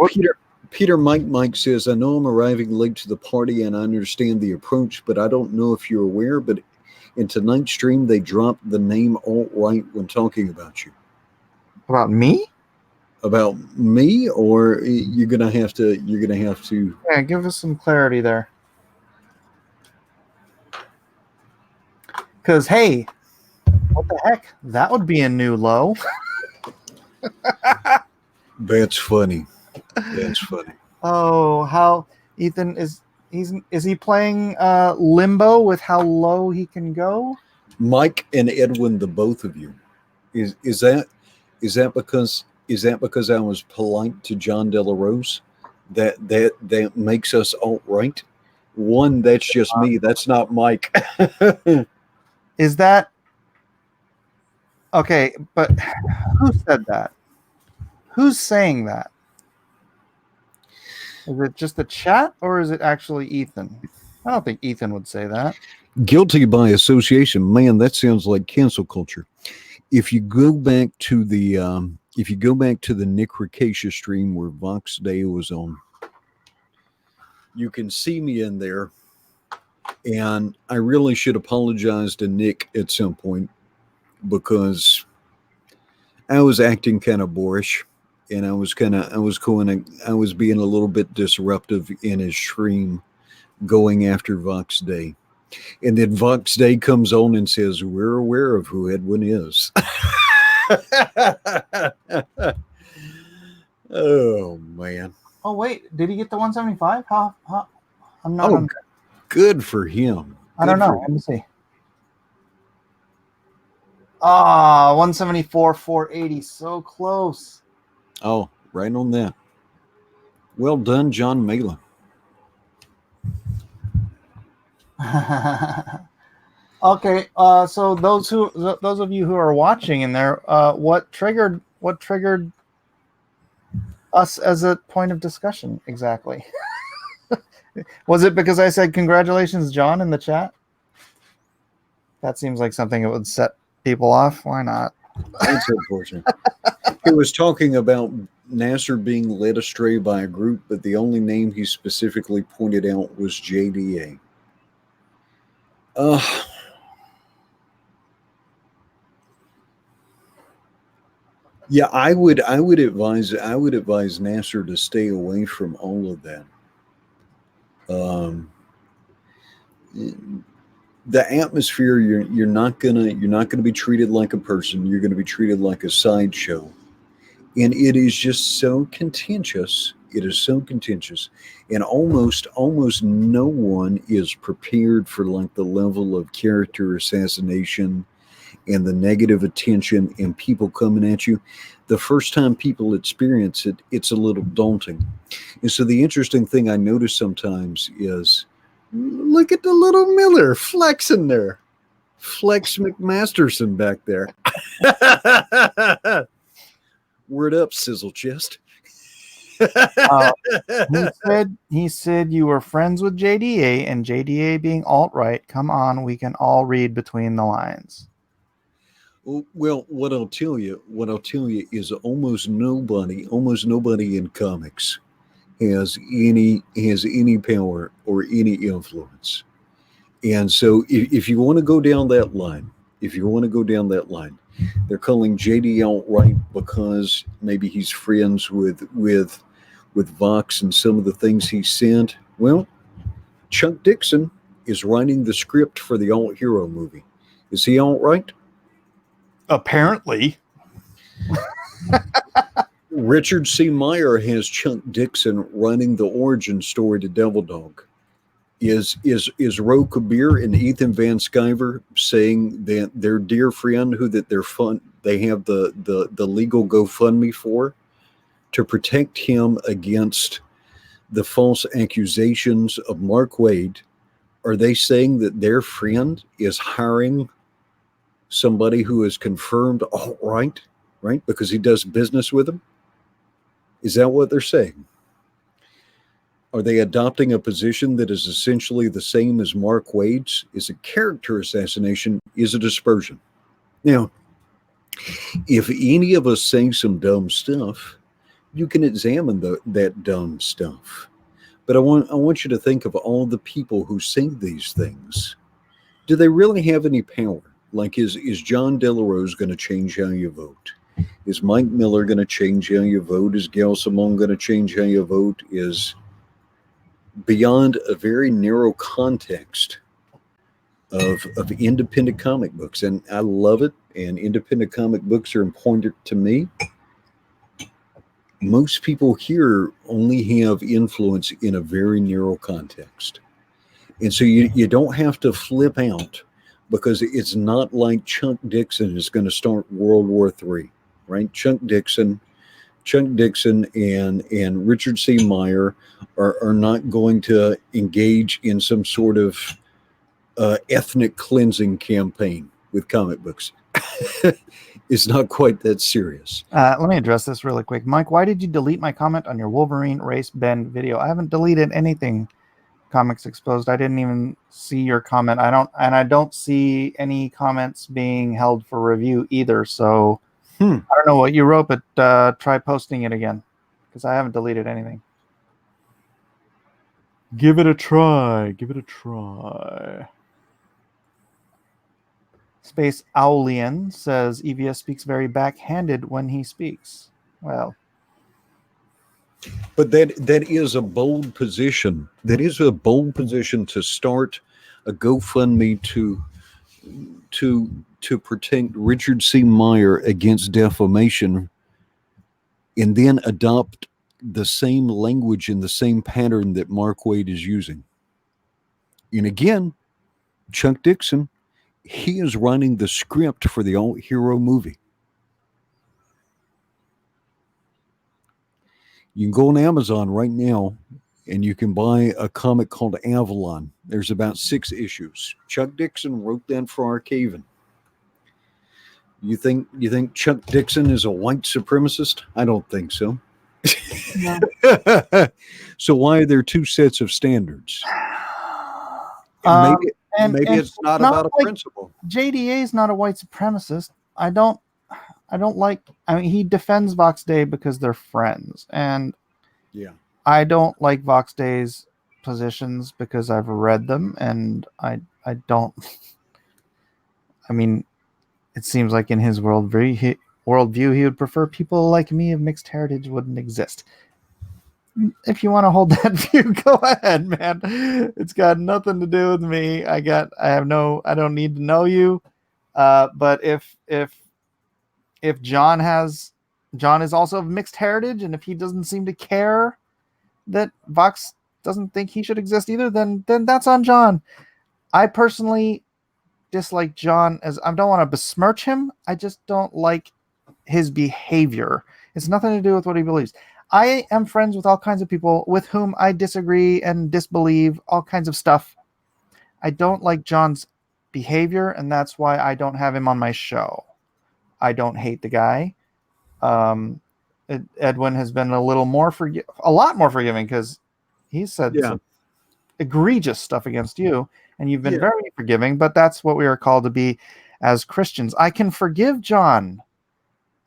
Peter Mike says, I know I'm arriving late to the party and I understand the approach, but I don't know if you're aware, but in tonight's stream they dropped the name alt-right when talking about you. About me? About me, or you're gonna have to Yeah, give us some clarity there. Because hey, what the heck? That would be a new low. That's funny. That's funny. Oh, how Ethan is is he playing limbo with how low he can go? Mike and Edwin, the both of you. Is that because I was polite to John De La Rose? That makes us alt right? One, that's just me. That's not Mike. Is that okay? But who said that? Who's saying that? Is it just the chat or is it actually Ethan? I don't think Ethan would say that. Guilty by association. Man, that sounds like cancel culture. If you go back to the Nick Ricascia stream where Vox Day was on, you can see me in there, and I really should apologize to Nick at some point because I was acting kind of boorish, and I was being a little bit disruptive in his stream, going after Vox Day. And then Vox Day comes on and says, "We're aware of who Edwin is." Oh man! Oh wait, did he get the 175? How? I'm not. Oh, good for him. I don't know. Let me see. Ah, 174, 480. So close. Oh, right on that. Well done, John Malin. Okay, so those of you who are watching in there, what triggered us as a point of discussion exactly? Was it because I said congratulations, John, in the chat? That seems like something that would set people off. Why not? That's unfortunate. He was talking about Nasser being led astray by a group, but the only name he specifically pointed out was JDA. Yeah, I would advise Nasser to stay away from all of that. The atmosphere, you're not gonna be treated like a person. You're gonna be treated like a sideshow, and it is just so contentious. It is so contentious, and almost no one is prepared for like the level of character assassination and the negative attention and people coming at you. The first time people experience it, it's a little daunting. And so the interesting thing I notice sometimes is, look at the little Miller flexing there. Flex McMasterson back there. Word up, Sizzle Chest. He said you were friends with JDA, and JDA being alt-right. Come on, we can all read between the lines. Well, what I'll tell you is almost nobody in comics has any power or any influence. And so if you want to go down that line, they're calling JD alt-right because maybe he's friends with Vox and some of the things he sent. Well, Chuck Dixon is writing the script for the alt hero movie. Is he alt-right? Apparently. Richard C. Meyer has Chuck Dixon running the origin story to Devil Dog. Is Ro Kabir and Ethan Van Sciver saying that their dear friend who that they have the legal GoFundMe for to protect him against the false accusations of Mark Waid, are they saying that their friend is hiring somebody who is confirmed alt-right, right? Because he does business with them? Is that what they're saying? Are they adopting a position that is essentially the same as Mark Waid's? Is it character assassination? Is it dispersion? Now, if any of us say some dumb stuff, you can examine that dumb stuff. But I want you to think of all the people who say these things. Do they really have any power? Like, is John De La Rose going to change how you vote? Is Mike Miller going to change how you vote? Is Gail Simone going to change how you vote? Is beyond a very narrow context of independent comic books. And I love it. And independent comic books are important to me. most people here only have influence in a very narrow context. And so you don't have to flip out because it's not like Chuck Dixon is going to start World War III, right? Chuck Dixon and Richard C. Meyer are not going to engage in some sort of ethnic cleansing campaign with comic books. It's not quite that serious. Let me address this really quick. Mike, why did you delete my comment on your Wolverine race bend video? I haven't deleted anything. Comics Exposed. I didn't even see your comment. I don't see any comments being held for review either. So I don't know what you wrote, but try posting it again because I haven't deleted anything. Give it a try. Give it a try. Space Owlian says EVS speaks very backhanded when he speaks. Well, but that is a bold position. That is a bold position to start a GoFundMe to protect Richard C. Meyer against defamation, and then adopt the same language and the same pattern that Mark Waid is using. And again, Chuck Dixon, he is writing the script for the all-hero movie. You can go on Amazon right now and you can buy a comic called Avalon. There's about 6 issues. Chuck Dixon wrote that for Arcaven. You think Chuck Dixon is a white supremacist? I don't think so. no. So why are there 2 sets of standards? Maybe it's not about a principle. JDA is not a white supremacist. I don't like. I mean, he defends Vox Day because they're friends, and yeah, I don't like Vox Day's positions because I've read them, and I don't. I mean, it seems like in his worldview, he would prefer people like me of mixed heritage wouldn't exist. If you want to hold that view, go ahead, man. It's got nothing to do with me. I don't need to know you. But if John is also of mixed heritage, and if he doesn't seem to care that Vox doesn't think he should exist either, then that's on John. I personally dislike John as I don't want to besmirch him. I just don't like his behavior. It's nothing to do with what he believes. I am friends with all kinds of people with whom I disagree and disbelieve all kinds of stuff. I don't like John's behavior, and that's why I don't have him on my show. I don't hate the guy. Edwin has been a lot more forgiving because he said some egregious stuff against you, and you've been very forgiving. But that's what we are called to be as Christians. I can forgive John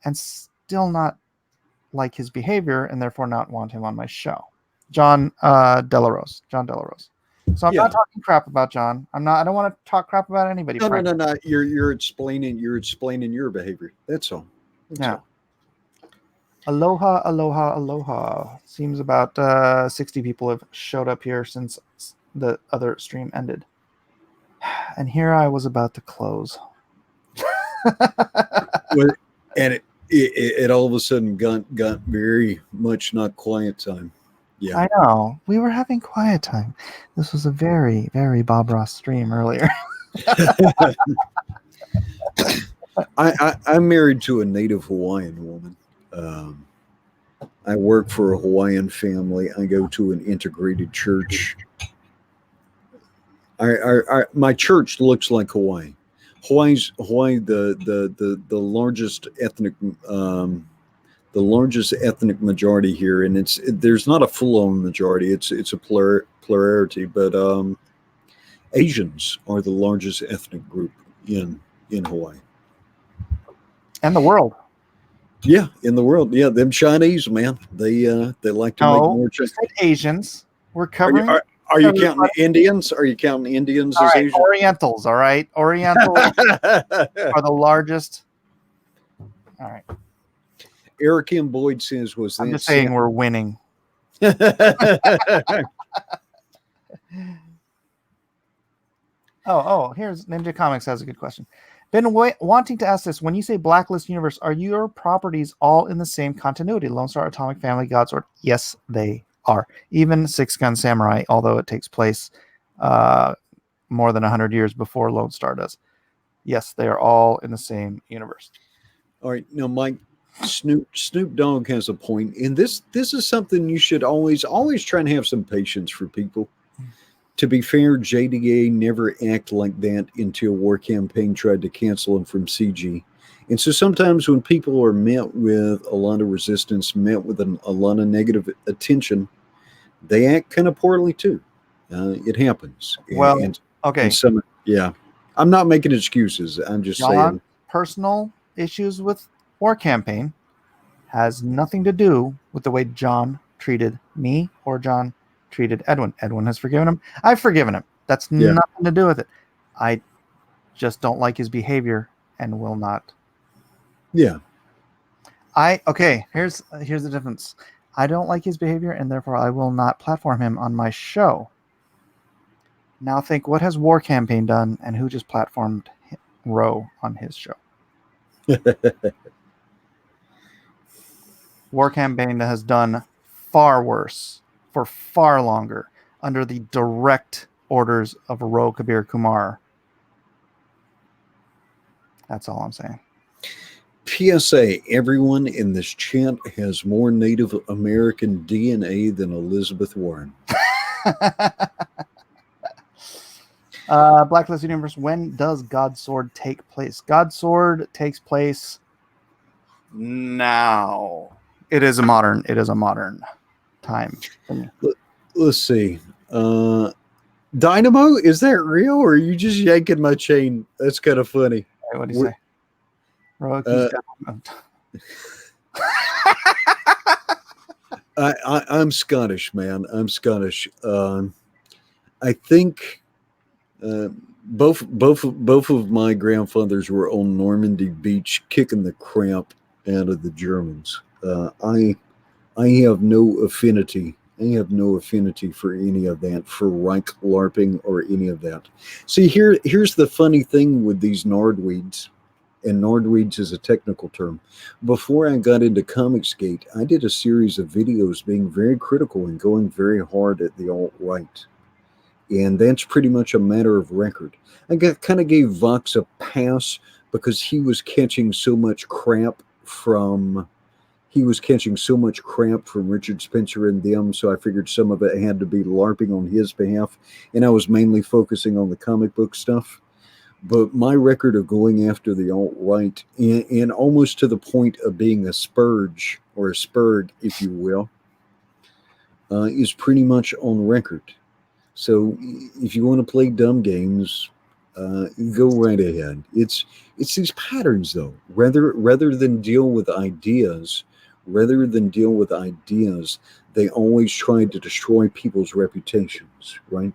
and still not like his behavior, and therefore not want him on my show. John Delarose. So I'm not talking crap about John. I don't want to talk crap about anybody. No. You're explaining your behavior. That's all. All. Aloha. Seems about 60 people have showed up here since the other stream ended. And here I was about to close. And it all of a sudden got very much not quiet time. Yeah, I know. We were having quiet time. This was a very, very Bob Ross stream earlier. I'm married to a native Hawaiian woman. I work for a Hawaiian family. I go to an integrated church. My church looks like Hawaii. Hawaii, the largest ethnic majority here, and there's not a full-on majority. It's a plurality, but Asians are the largest ethnic group in Hawaii and the world. Yeah, in the world. Yeah, them Chinese, man. They like to make more Chinese. Asians. We're covering. Are you counting Indians? Are you counting Indians as Asians? Orientals, all right. Orientals are the largest. All right. Eric M. Boyd says I'm just saying we're winning. Here's Ninja Comics has a good question. Been wanting to ask this. When you say Blacklist Universe, are your properties all in the same continuity? Lone Star, Atomic Family, Godsword? Yes, they are. Even Six Gun Samurai, although it takes place more than 100 years before Lone Star does. Yes, they are all in the same universe. All right, now Mike, Snoop Dogg has a point, and this is something you should always try and have some patience for people. To be fair, JDA never act like that until War Campaign tried to cancel him from CG. And so sometimes when people are met with a lot of resistance, met with a lot of negative attention, they act kind of poorly too. It happens. Well, And okay. some, yeah. I'm not making excuses. I'm just John's saying, personal issues with War Campaign has nothing to do with the way John treated me or John treated Edwin. Edwin has forgiven him. I've forgiven him. That's yeah, nothing to do with it. I just don't like his behavior and will not. yeah. Here's the difference. I don't like his behavior and therefore I will not platform him on my show. Now think, what has War Campaign done and who just platformed Roe on his show? War Campaign has done far worse for far longer under the direct orders of Ro Kabir Kumar. That's all I'm saying. PSA, everyone in this chat has more Native American DNA than Elizabeth Warren. Blacklist Universe, when does Godsword take place? Godsword takes place now. It is a modern time for me. Let's see. Dynamo, is that real or are you just yanking my chain? That's kind of funny. Hey, what do you say? Uh, I'm Scottish, man. I'm Scottish. I think both of my grandfathers were on Normandy Beach, kicking the crap out of the Germans. I have no affinity. I have no affinity for any of that, for Reich LARPing or any of that. See, here's the funny thing with these Nordweeds, and Nordweeds is a technical term. Before I got into Comicsgate, I did a series of videos being very critical and going very hard at the alt-right. And that's pretty much a matter of record. Kind of gave Vox a pass because he was catching so much crap from Richard Spencer and them, so I figured some of it had to be LARPing on his behalf, and I was mainly focusing on the comic book stuff. But my record of going after the alt-right, and almost to the point of being a spurge, or a spurg, if you will, is pretty much on record. So if you want to play dumb games, go right ahead. It's these patterns, though. Rather than deal with ideas, they always try to destroy people's reputations, right?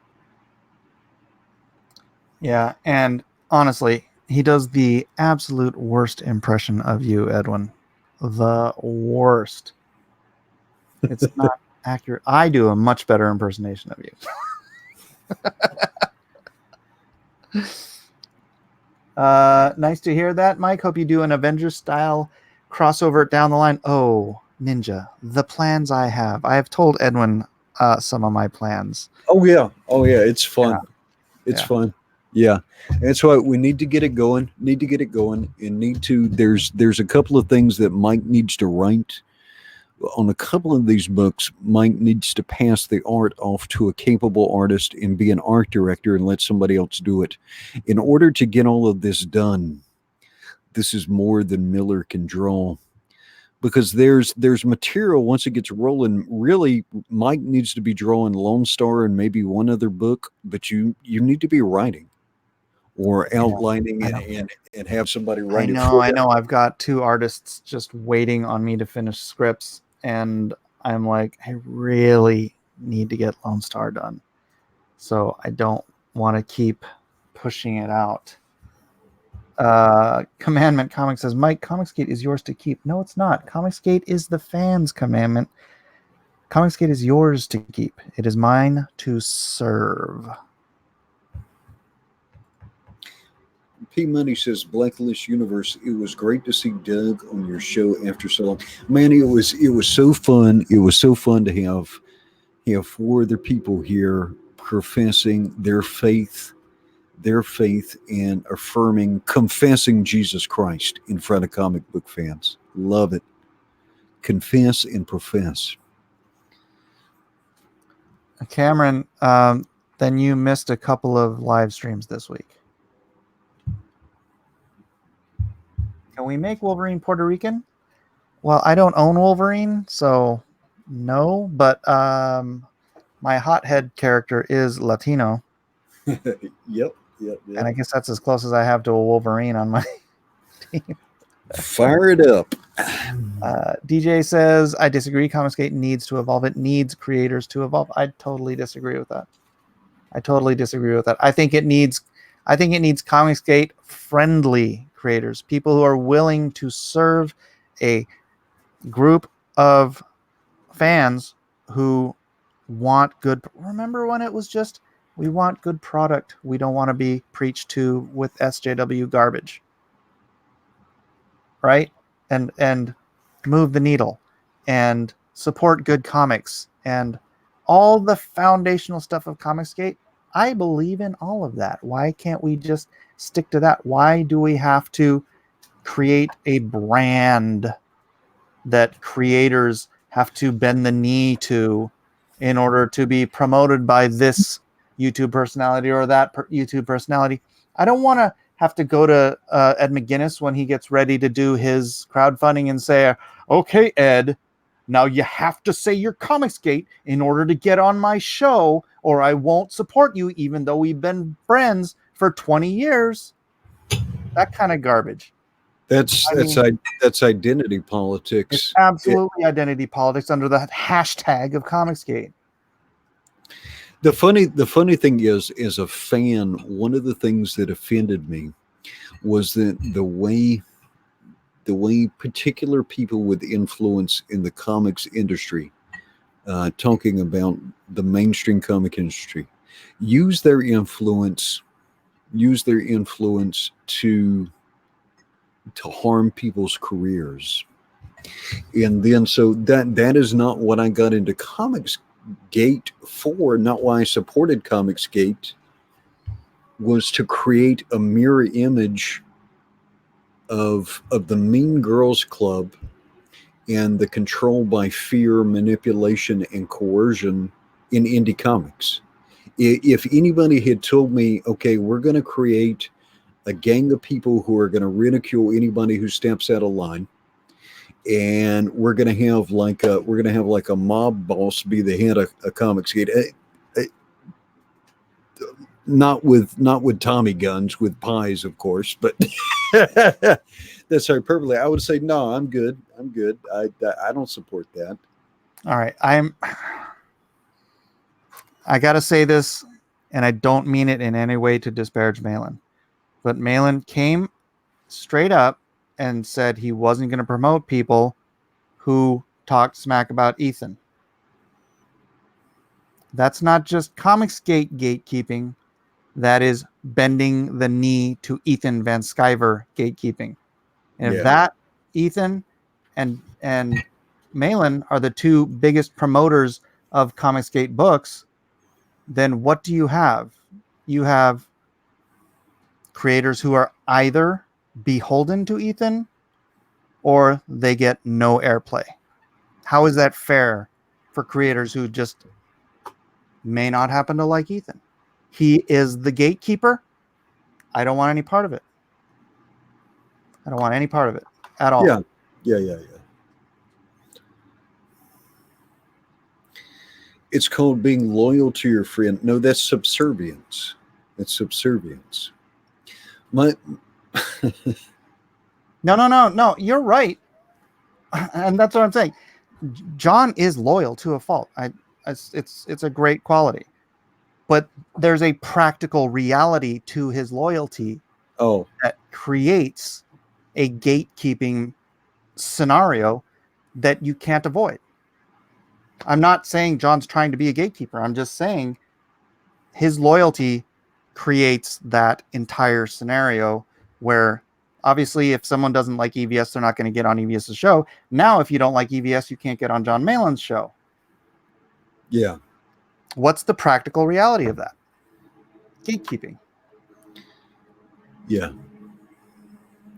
Yeah, and honestly, he does the absolute worst impression of you, Edwin. The worst. It's not accurate. I do a much better impersonation of you. Nice to hear that, Mike. Hope you do an Avengers style crossover down the line. Oh, Ninja, the plans I have. I have told Edwin some of my plans. Oh yeah, it's fun. Yeah. It's Yeah. fun. Yeah, that's why we need to get it going. There's a couple of things that Mike needs to write on a couple of these books. Mike needs to pass the art off to a capable artist and be an art director and let somebody else do it. In order to get all of this done, this is more than Miller can draw. Because there's material once it gets rolling. Really, Mike needs to be drawing Lone Star and maybe one other book, but you need to be writing or outlining and have somebody write it for I you. know. I've got two artists just waiting on me to finish scripts, and I'm like, I really need to get Lone Star done. So I don't want to keep pushing it out. Commandment Comics says, Mike, Comicsgate is yours to keep. No, it's not. Comicsgate is the fans' commandment. Comicsgate is yours to keep. It is mine to serve. P Money says Blacklist Universe. It was great to see Doug on your show after so long. Man, it was so fun. It was so fun to have four other people here professing their faith and affirming, confessing Jesus Christ in front of comic book fans. Love it. Confess and profess. Cameron, then you missed a couple of live streams this week. Can we make Wolverine Puerto Rican? Well, I don't own Wolverine, so no, but my hothead character is Latino, Yep. and I guess that's as close as I have to a Wolverine on my team. Fire it up. DJ says, I disagree. Comicsgate needs to evolve. It needs creators to evolve. I totally disagree with that. I think it needs Comicsgate friendly creators, people who are willing to serve a group of fans who want good. Remember when it was just, we want good product. We don't want to be preached to with SJW garbage. Right? And move the needle and support good comics and all the foundational stuff of Comicsgate. I believe in all of that. Why can't we just stick to that? Why do we have to create a brand that creators have to bend the knee to in order to be promoted by this YouTube personality or that YouTube personality? I don't want to have to go to Ed McGuinness when he gets ready to do his crowdfunding and say, okay, Ed, now you have to say your Comicsgate in order to get on my show, or I won't support you, even though we've been friends for 20 years. That kind of garbage. That's identity politics. It's absolutely identity politics under the hashtag of Comicsgate. The funny thing is, as a fan, one of the things that offended me was that the way particular people with influence in the comics industry, talking about the mainstream comic industry, use their influence to harm people's careers. And then so that is not what I got into Comics Gate for, not why I supported Comics Gate, was to create a mirror image of the Mean Girls Club and the control by fear, manipulation, and coercion in indie comics. If anybody had told me, okay, we're going to create a gang of people who are going to ridicule anybody who steps out of line, and we're going to have like a mob boss be the head of a Comicsgate, not with Tommy guns, with pies, of course, but that's hyperbole. I would say no. I'm good. I don't support that. All right, I gotta say this, and I don't mean it in any way to disparage Malin, but Malin came straight up and said he wasn't going to promote people who talked smack about Ethan. That's not just Comicsgate gatekeeping. That is bending the knee to Ethan Van Sciver gatekeeping. And if that Ethan and Malin are the two biggest promoters of Comicsgate books, then what do you have? You have creators who are either beholden to Ethan or they get no airplay. How is that fair for creators who just may not happen to like Ethan? He is the gatekeeper. I don't want any part of it. I don't want any part of it at all. Yeah. It's called being loyal to your friend. No, that's subservience. It's subservience. No. You're right, and that's what I'm saying. John is loyal to a fault. It's a great quality, but there's a practical reality to his loyalty. That creates a gatekeeping scenario that you can't avoid. I'm not saying John's trying to be a gatekeeper. I'm just saying his loyalty creates that entire scenario where obviously if someone doesn't like EVS, they're not going to get on EVS's show. Now, if you don't like EVS, you can't get on John Malin's show. Yeah. What's the practical reality of that? Gatekeeping. Yeah.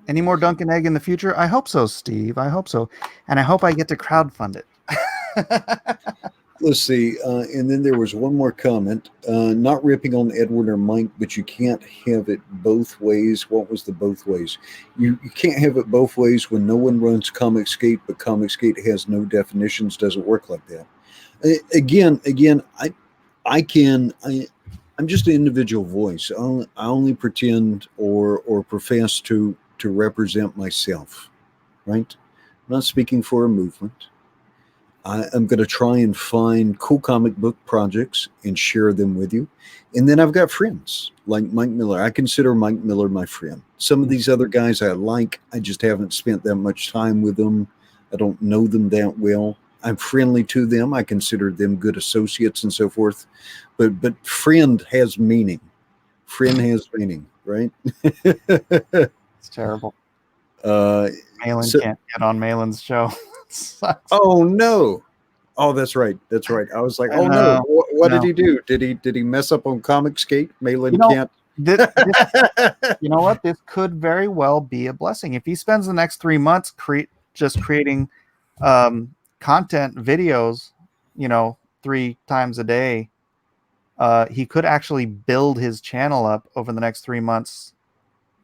Any more Dunkin' Egg in the future? I hope so, Steve. I hope so. And I hope I get to crowdfund it. Let's see. And then there was one more comment. Not ripping on Edward or Mike, but you can't have it both ways. What was the both ways? You can't have it both ways when no one runs Comicsgate, but Comicsgate has no definitions. Doesn't work like that. Again, I'm just an individual voice. I only pretend or profess to represent myself, right? I'm not speaking for a movement. I'm going to try and find cool comic book projects and share them with you. And then I've got friends like Mike Miller. I consider Mike Miller my friend. Some of these other guys I like, I just haven't spent that much time with them. I don't know them that well. I'm friendly to them. I consider them good associates and so forth. But friend has meaning. Friend has meaning, right? It's terrible. Malin can't get on Malin's show. Oh no! Oh, that's right. That's right. I was like, oh no! What did he do? Did he mess up on Comicsgate? Malin can't. You know what? This could very well be a blessing if he spends the next 3 months creating content videos. 3 times a day. He could actually build his channel up over the next 3 months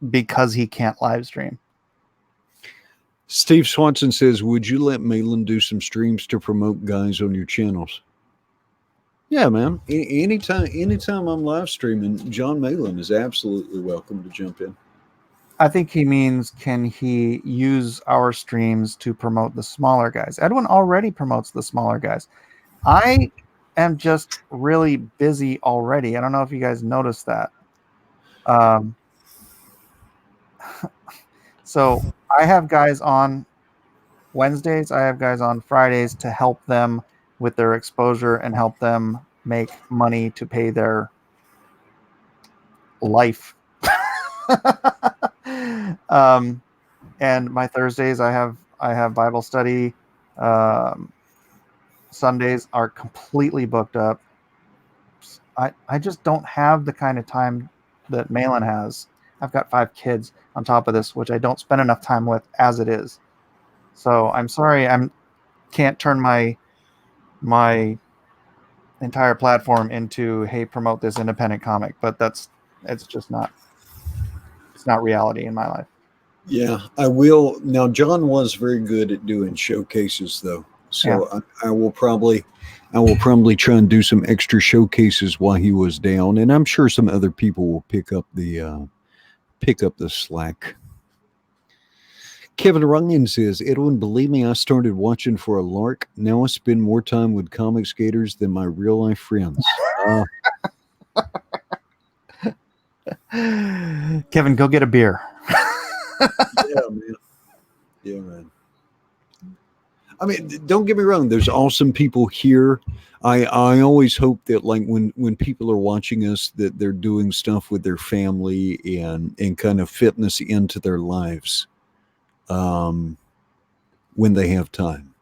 because he can't live stream. Steve Swanson says, would you let Malin do some streams to promote guys on your channels? Yeah, man. Anytime I'm live streaming, John Malin is absolutely welcome to jump in. I think he means, can he use our streams to promote the smaller guys? Edwin already promotes the smaller guys. I am just really busy already. I don't know if you guys noticed that. So I have guys on Wednesdays. I have guys on Fridays to help them with their exposure and help them make money to pay their life. And my Thursdays I have Bible study. Sundays are completely booked up. I just don't have the kind of time that Malin has. I've got 5 kids on top of this, which I don't spend enough time with as it is. So I'm sorry, can't turn my entire platform into, hey, promote this independent comic, but it's not reality in my life. Yeah, I will. Now, John was very good at doing showcases, though. So yeah. I will probably try and do some extra showcases while he was down, and I'm sure some other people will pick up the slack. Kevin Runyon says, Edwin, believe me, I started watching for a lark. Now I spend more time with comic skaters than my real life friends. Kevin, go get a beer. Yeah, man. I mean, don't get me wrong. There's awesome people here. I always hope that, like, when people are watching us, that they're doing stuff with their family and kind of fitness into their lives when they have time.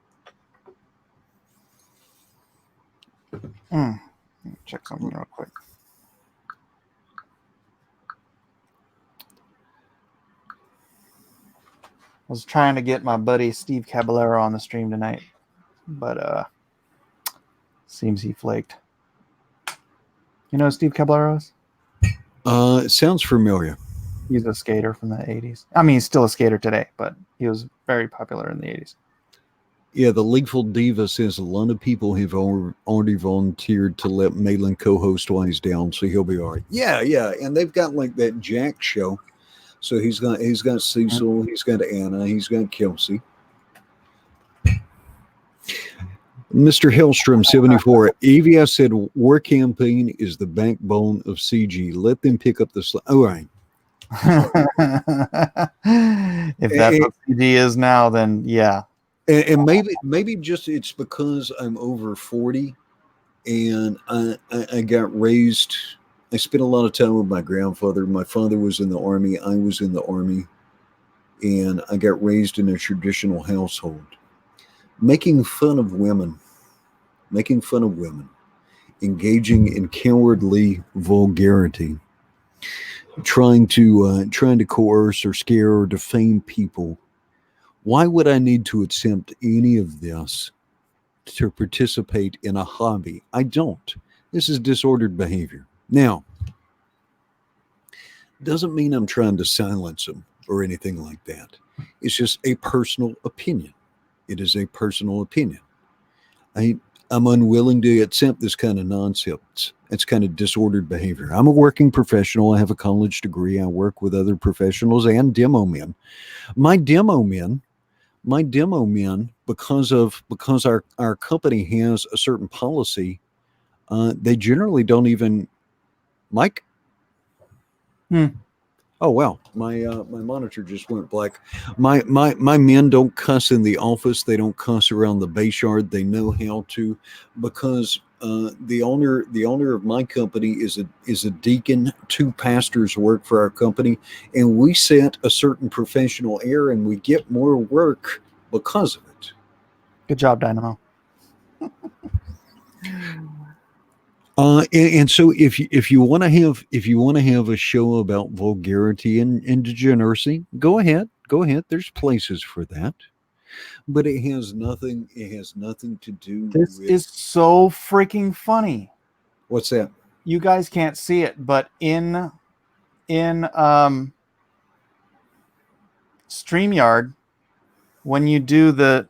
Check something real quick. I was trying to get my buddy Steve Caballero on the stream tonight, but seems he flaked. You know who Steve Caballero is? It sounds familiar. He's a skater from the 80s. I mean, he's still a skater today, but he was very popular in the 80s. Yeah, the Legal Diva says a lot of people have already volunteered to let Malin co-host while he's down, so he'll be all right. Yeah, and they've got like that Jack show. So he's got Cecil, he's got Anna, he's got Kelsey. Mr. Hellstrom 74, EVS said war campaign is the backbone of CG. Let them pick up the slack. All right. If that's what CG is now, then yeah. And maybe just it's because I'm over 40 and I got raised I spent a lot of time with my grandfather. My father was in the army. I was in the army, and I got raised in a traditional household. Making fun of women, making fun of women, engaging in cowardly vulgarity, trying to coerce or scare or defame people. Why would I need to attempt any of this to participate in a hobby? I don't. This is disordered behavior. Now, doesn't mean I'm trying to silence them or anything like that. It's just a personal opinion. It is a personal opinion. I I'm unwilling to accept this kind of nonsense. It's kind of disordered behavior. I'm a working professional. I have a college degree. I work with other professionals and demo men. My demo men, my demo men, because our company has a certain policy, they generally don't even. Mike. Hmm. Oh wow, my monitor just went black. My men don't cuss in the office. They don't cuss around the base yard. They know how to, because the owner of my company is a deacon. Two pastors work for our company, and we set a certain professional air, and we get more work because of it. Good job, Dynamo. And so if you want to have a show about vulgarity and degeneracy, go ahead. There's places for that, but it has nothing to do This with is so freaking funny. what's that. You guys can't see it, but in StreamYard, when you do the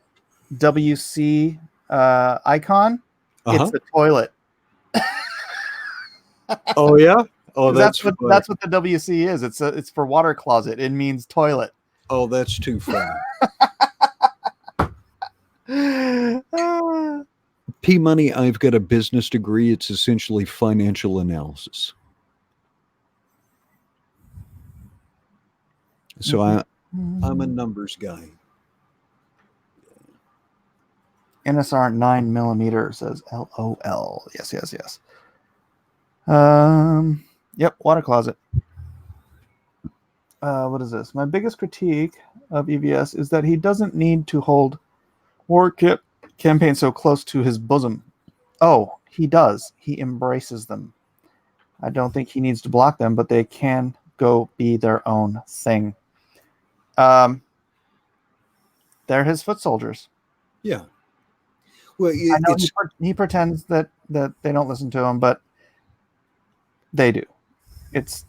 WC icon, Uh-huh. it's a toilet. Oh yeah. Oh, 'Cause that's funny. that's what the WC is. It's for water closet. It means toilet. Oh, that's too funny. Ah. P Money, I've got a business degree. It's essentially financial analysis. So I'm a numbers guy. NSR 9mm says LOL. Yes, yes, yes. Yep, water closet. What is this? My biggest critique of EVS is that he doesn't need to hold campaign so close to his bosom. Oh, he does. He embraces them. I don't think he needs to block them, but they can go be their own thing. They're his foot soldiers. Yeah. Well, I know it's he pretends that they don't listen to him, but they do. It's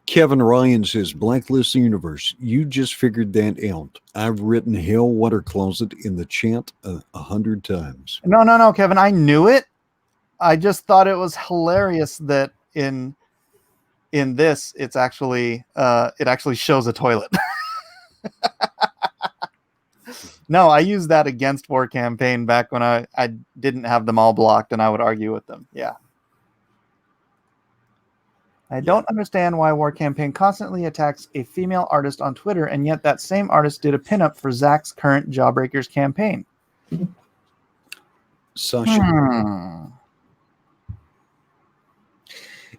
Kevin Ryan says, Blacklist Universe, you just figured that out. I've written Hell Water Closet in the chat 100 times. no, Kevin. I knew it. I just thought it was hilarious that in this it actually shows a toilet. No, I used that against War Campaign back when I didn't have them all blocked and I would argue with them. Yeah. I don't understand why War Campaign constantly attacks a female artist on Twitter, and yet that same artist did a pinup for Zach's current Jawbreakers campaign. Sashi.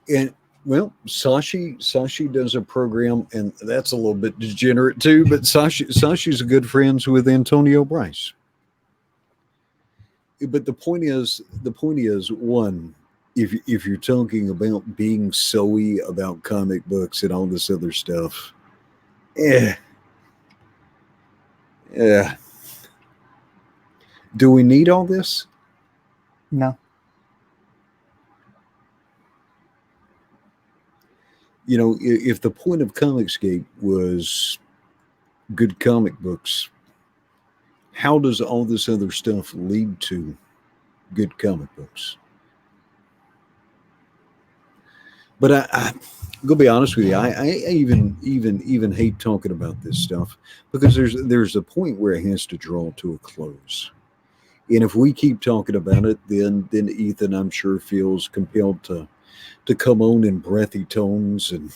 And well, Sashi does a program, and that's a little bit degenerate too. But Sashi's good friends with Antonio Bryce. But the point is, one, if you're talking about being soey about comic books and all this other stuff, yeah. Do we need all this? No. You know, if the point of Comicsgate was good comic books, how does all this other stuff lead to good comic books? But I'm gonna be honest with you. I even hate talking about this stuff because there's a point where it has to draw to a close. And if we keep talking about it, then Ethan, I'm sure, feels compelled to come on in breathy tones and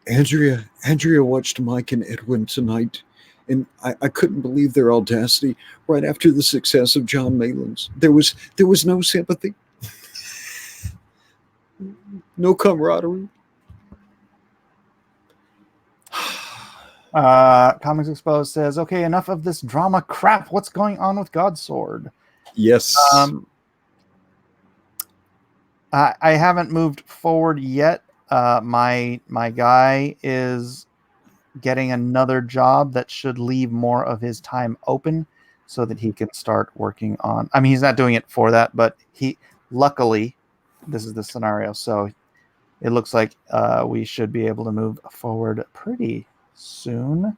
Andrea watched Mike and Edwin tonight, And I couldn't believe their audacity right after the success of John Mayland's. There was no sympathy, no camaraderie. Comics Exposed says, okay, enough of this drama crap. What's going on with Godsword? Yes. I haven't moved forward yet. My guy is getting another job that should leave more of his time open so that he can start working on. I mean, he's not doing it for that, but luckily, this is the scenario. So it looks like we should be able to move forward pretty soon.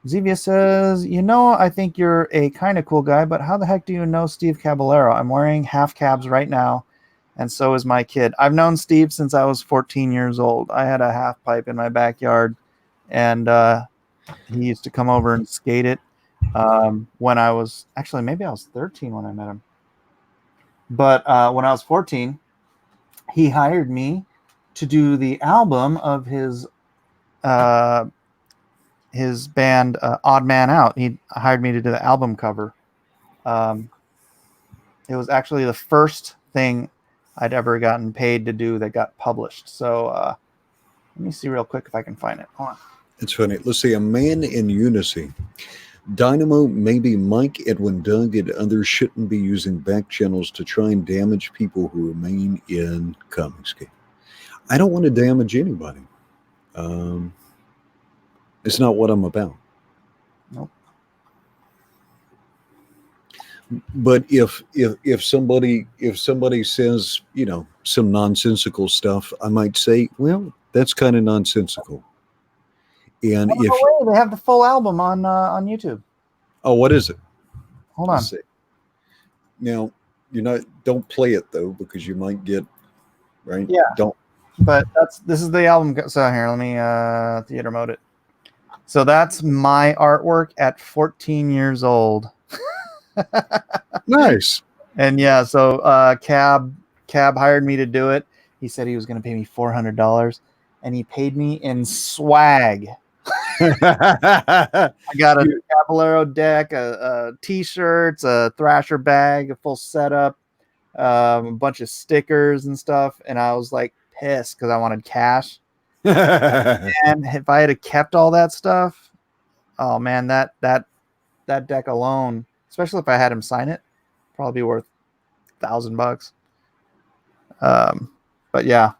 Zevia says, I think you're a kind of cool guy, but how the heck do you know Steve Caballero? I'm wearing half cabs right now, and so is my kid. I've known Steve since I was 14 years old. I had a half pipe in my backyard, and he used to come over and skate it when I was, actually, maybe I was 13 when I met him. But when I was 14, he hired me to do the album of his band Odd Man Out. He hired me to do the album cover. It was actually the first thing I'd ever gotten paid to do that got published. So let me see real quick if I can find it. Hold on. It's funny. Let's see. A man in unity. Dynamo, maybe Mike, Edwin, Doug, and others shouldn't be using back channels to try and damage people who remain in Comicsgate. I don't want to damage anybody. It's not what I'm about. Nope. But if somebody says, some nonsensical stuff, I might say, well, that's kind of nonsensical. And Oh, no way. They have the full album on YouTube. Oh, what is it? Hold on. Let's see. Now, don't play it though, because you might get right. Yeah. Don't. But this is the album. So here, let me theater mode it. So that's my artwork at 14 years old. Nice. And yeah, so Cab hired me to do it. He said he was going to pay me $400, and he paid me in swag. I got a Caballero deck, a t-shirts, a Thrasher bag, a full setup, a bunch of stickers and stuff, and I was like pissed because I wanted cash. And if I had kept all that stuff, oh man, that deck alone, especially if I had him sign it, probably be worth $1,000. But yeah,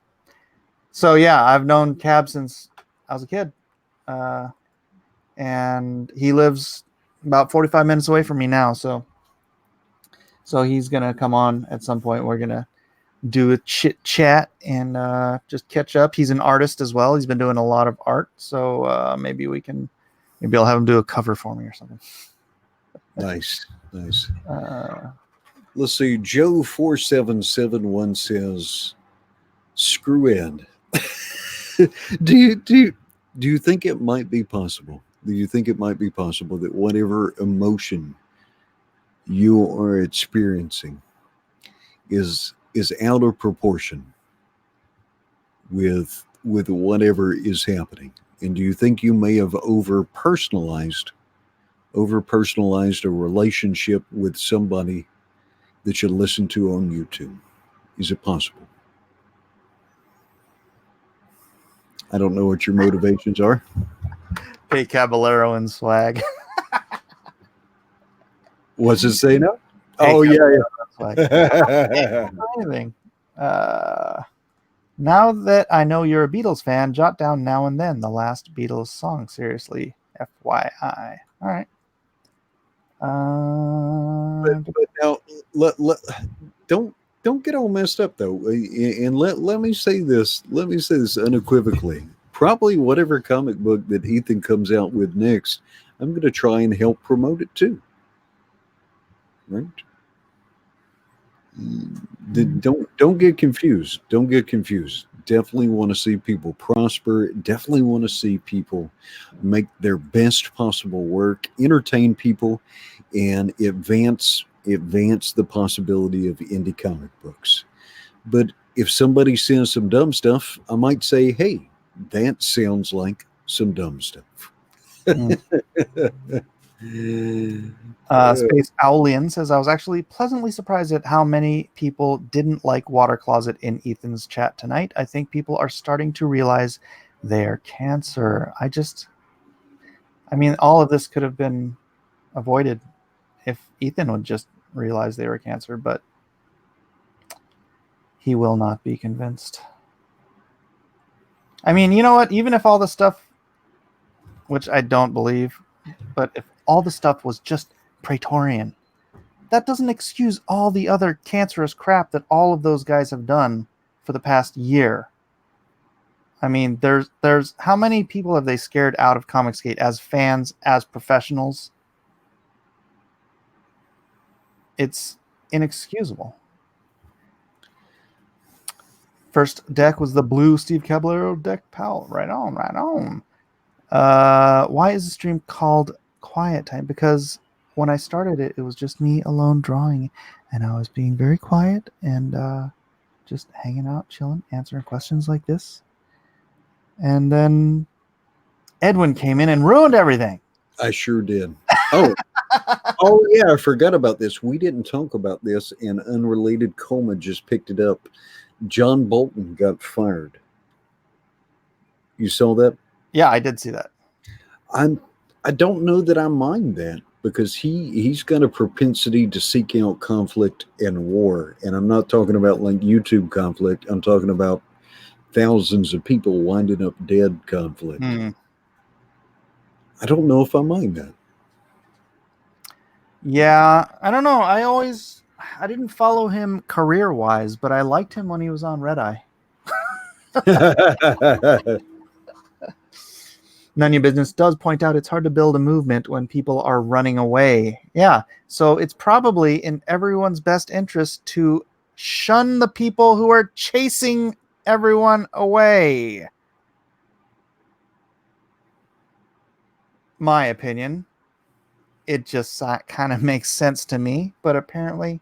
so yeah, I've known Cab since I was a kid, and he lives about 45 minutes away from me now. So he's gonna come on at some point. We're gonna do a chit chat and just catch up. He's an artist as well. He's been doing a lot of art, so maybe I'll have him do a cover for me or something. Nice. Let's see. Joe 4771 says, "Screw in." Do you think it might be possible? Do you think it might be possible that whatever emotion you are experiencing is out of proportion with whatever is happening? And do you think you may have over personalized a relationship with somebody that you listen to on YouTube? Is it possible? I don't know what your motivations are. Pay Caballero and swag. What's it say now? Hey, Oh, yeah. Anything. Now that I know you're a Beatles fan, jot down Now and Then, the last Beatles song. Seriously, FYI. All right. But now, don't get all messed up though, and let me say this. Let me say this unequivocally. Probably whatever comic book that Ethan comes out with next, I'm going to try and help promote it too. Right? Don't get confused. Don't get confused. Definitely want to see people prosper. Definitely want to see people make their best possible work, entertain people, and advance the possibility of indie comic books. But if somebody sends some dumb stuff, I might say, hey, that sounds like some dumb stuff. Mm. Space Owlian says, I was actually pleasantly surprised at how many people didn't like Water Closet in Ethan's chat tonight. I think people are starting to realize they're cancer. I mean, all of this could have been avoided if Ethan would just realize they were cancer, but he will not be convinced. I mean, you know what? Even if all the stuff, which I don't believe, but if all the stuff was just Praetorian, that doesn't excuse all the other cancerous crap that all of those guys have done for the past year. I mean, there's how many people have they scared out of Comicsgate as fans, as professionals? It's inexcusable. First deck was the blue Steve Caballero deck pal. Right on, right on. Why is the stream called Quiet Time? Because when I started it, it was just me alone drawing, and I was being very quiet and just hanging out, chilling, answering questions like this. And then Edwin came in and ruined everything. I sure did. Oh, oh yeah, I forgot about this. We didn't talk about this, and unrelated Coma just picked it up. John Bolton got fired. You saw that? Yeah, I did see that. I don't know that I mind that because he's got a propensity to seek out conflict and war, and I'm not talking about like YouTube conflict. I'm talking about thousands of people winding up dead conflict. I don't know if I mind that. Yeah, I don't know. I didn't follow him career wise, but I liked him when he was on Red Eye. None of Your Business does point out it's hard to build a movement when people are running away. Yeah, so it's probably in everyone's best interest to shun the people who are chasing everyone away. My opinion. It just kind of makes sense to me, but apparently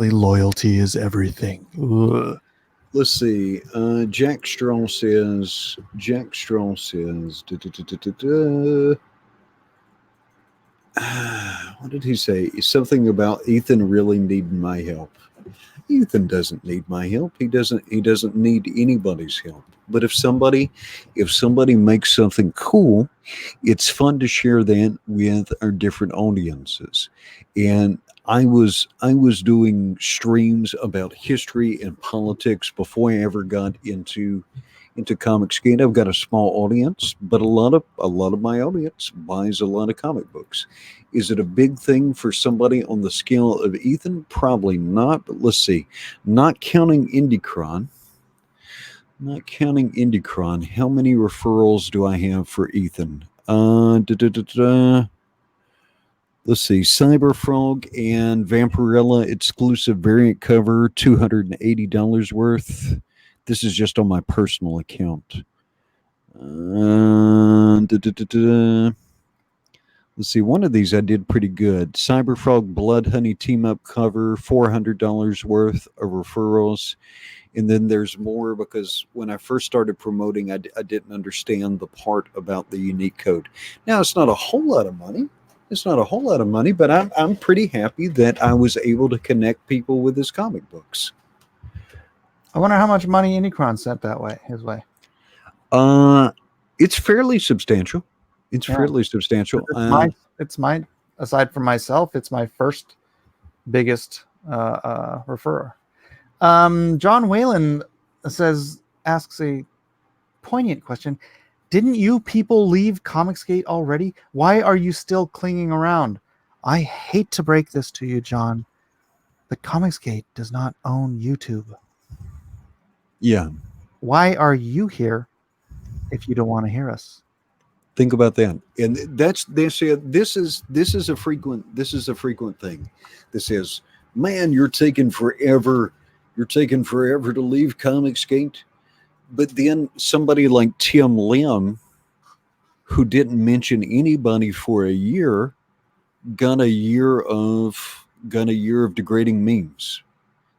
loyalty is everything. Ugh. Let's see. Jack Straw says. What did he say? Something about Ethan really needing my help. Ethan doesn't need my help. He doesn't need anybody's help. But if somebody makes something cool, it's fun to share that with our different audiences. And I was doing streams about history and politics before I ever got into Comicsgate. I've got a small audience, but a lot of my audience buys a lot of comic books. Is it a big thing for somebody on the scale of Ethan? Probably not, but let's see. Not counting IndieCron, how many referrals do I have for Ethan? Let's see. Cyberfrog and Vampirella exclusive variant cover, $280 worth. This is just on my personal account. Let's see. One of these I did pretty good. Cyberfrog Blood Honey team up cover, $400 worth of referrals. And then there's more because when I first started promoting, I didn't understand the part about the unique code. Now, it's not a whole lot of money. But I'm pretty happy that I was able to connect people with his comic books. I wonder how much money Unicron sent his way. It's fairly substantial. It's fairly substantial. It's my aside from myself, it's my first biggest referrer. John Whalen asks a poignant question. Didn't you people leave Comicsgate already? Why are you still clinging around? I hate to break this to you, John, but Comicsgate does not own YouTube. Yeah. Why are you here if you don't want to hear us? Think about that. And this is a frequent thing. This is, man, you're taking forever to leave Comicsgate. But then somebody like Tim Lim, who didn't mention anybody for a year, got a year of degrading memes.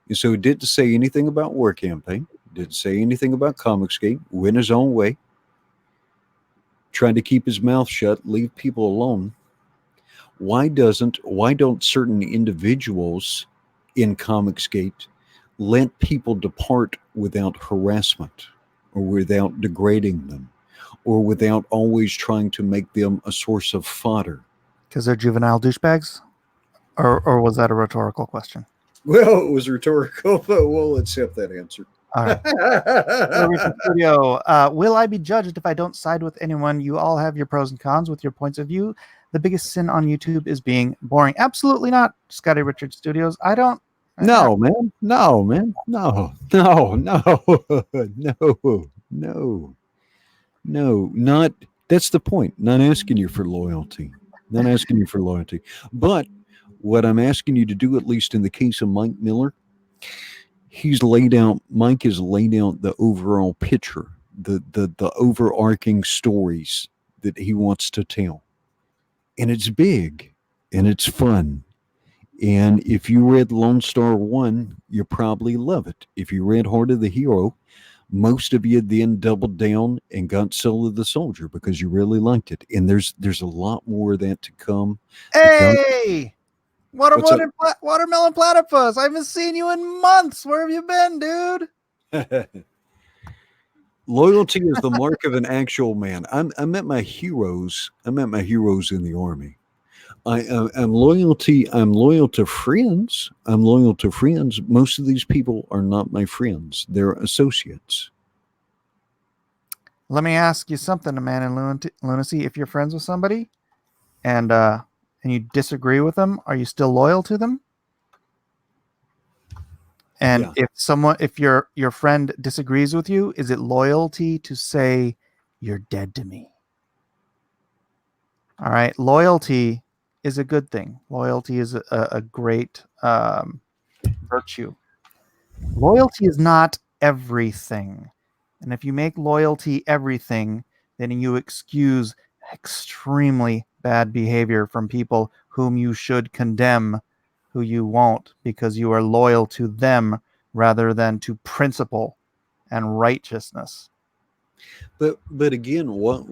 And so he didn't say anything about War Campaign, didn't say anything about Comicsgate, went his own way. trying to keep his mouth shut, leave people alone. Why don't certain individuals in Comicsgate let people depart without harassment or without degrading them or without always trying to make them a source of fodder? Because they're juvenile douchebags? Or was that a rhetorical question? Well, it was rhetorical, but we'll accept that answer. All right. Richard Studio, will I be judged if I don't side with anyone? You all have your pros and cons with your points of view. The biggest sin on YouTube is being boring. Absolutely not, Scotty Richard Studios. I don't. No, man. No, man. No, no, no, no, no, no. Not. That's the point. Not asking you for loyalty. Not asking you for loyalty. But what I'm asking you to do, at least in the case of Mike Miller, Mike has laid out the overall picture, the overarching stories that he wants to tell. And it's big and it's fun. And if you read Lone Star 1, you probably love it. If you read Heart of the Hero, most of you then doubled down and got Soul of the Soldier because you really liked it. And there's a lot more of that to come. Hey! What's up? Watermelon Platypus! I haven't seen you in months. Where have you been, dude? Loyalty is the mark of an actual man. I met my heroes. I met my heroes in the army. I'm loyalty. I'm loyal to friends. I'm loyal to friends. Most of these people are not my friends. They're associates. Let me ask you something, a man in lunacy. If you're friends with somebody and you disagree with them, are you still loyal to them? And Yeah. if your friend disagrees with you, is it loyalty to say you're dead to me? All right. Loyalty is a good thing. Loyalty is a great virtue. Loyalty is not everything. And if you make loyalty everything, then you excuse extremely bad behavior from people whom you should condemn, who you won't, because you are loyal to them rather than to principle and righteousness. But again, what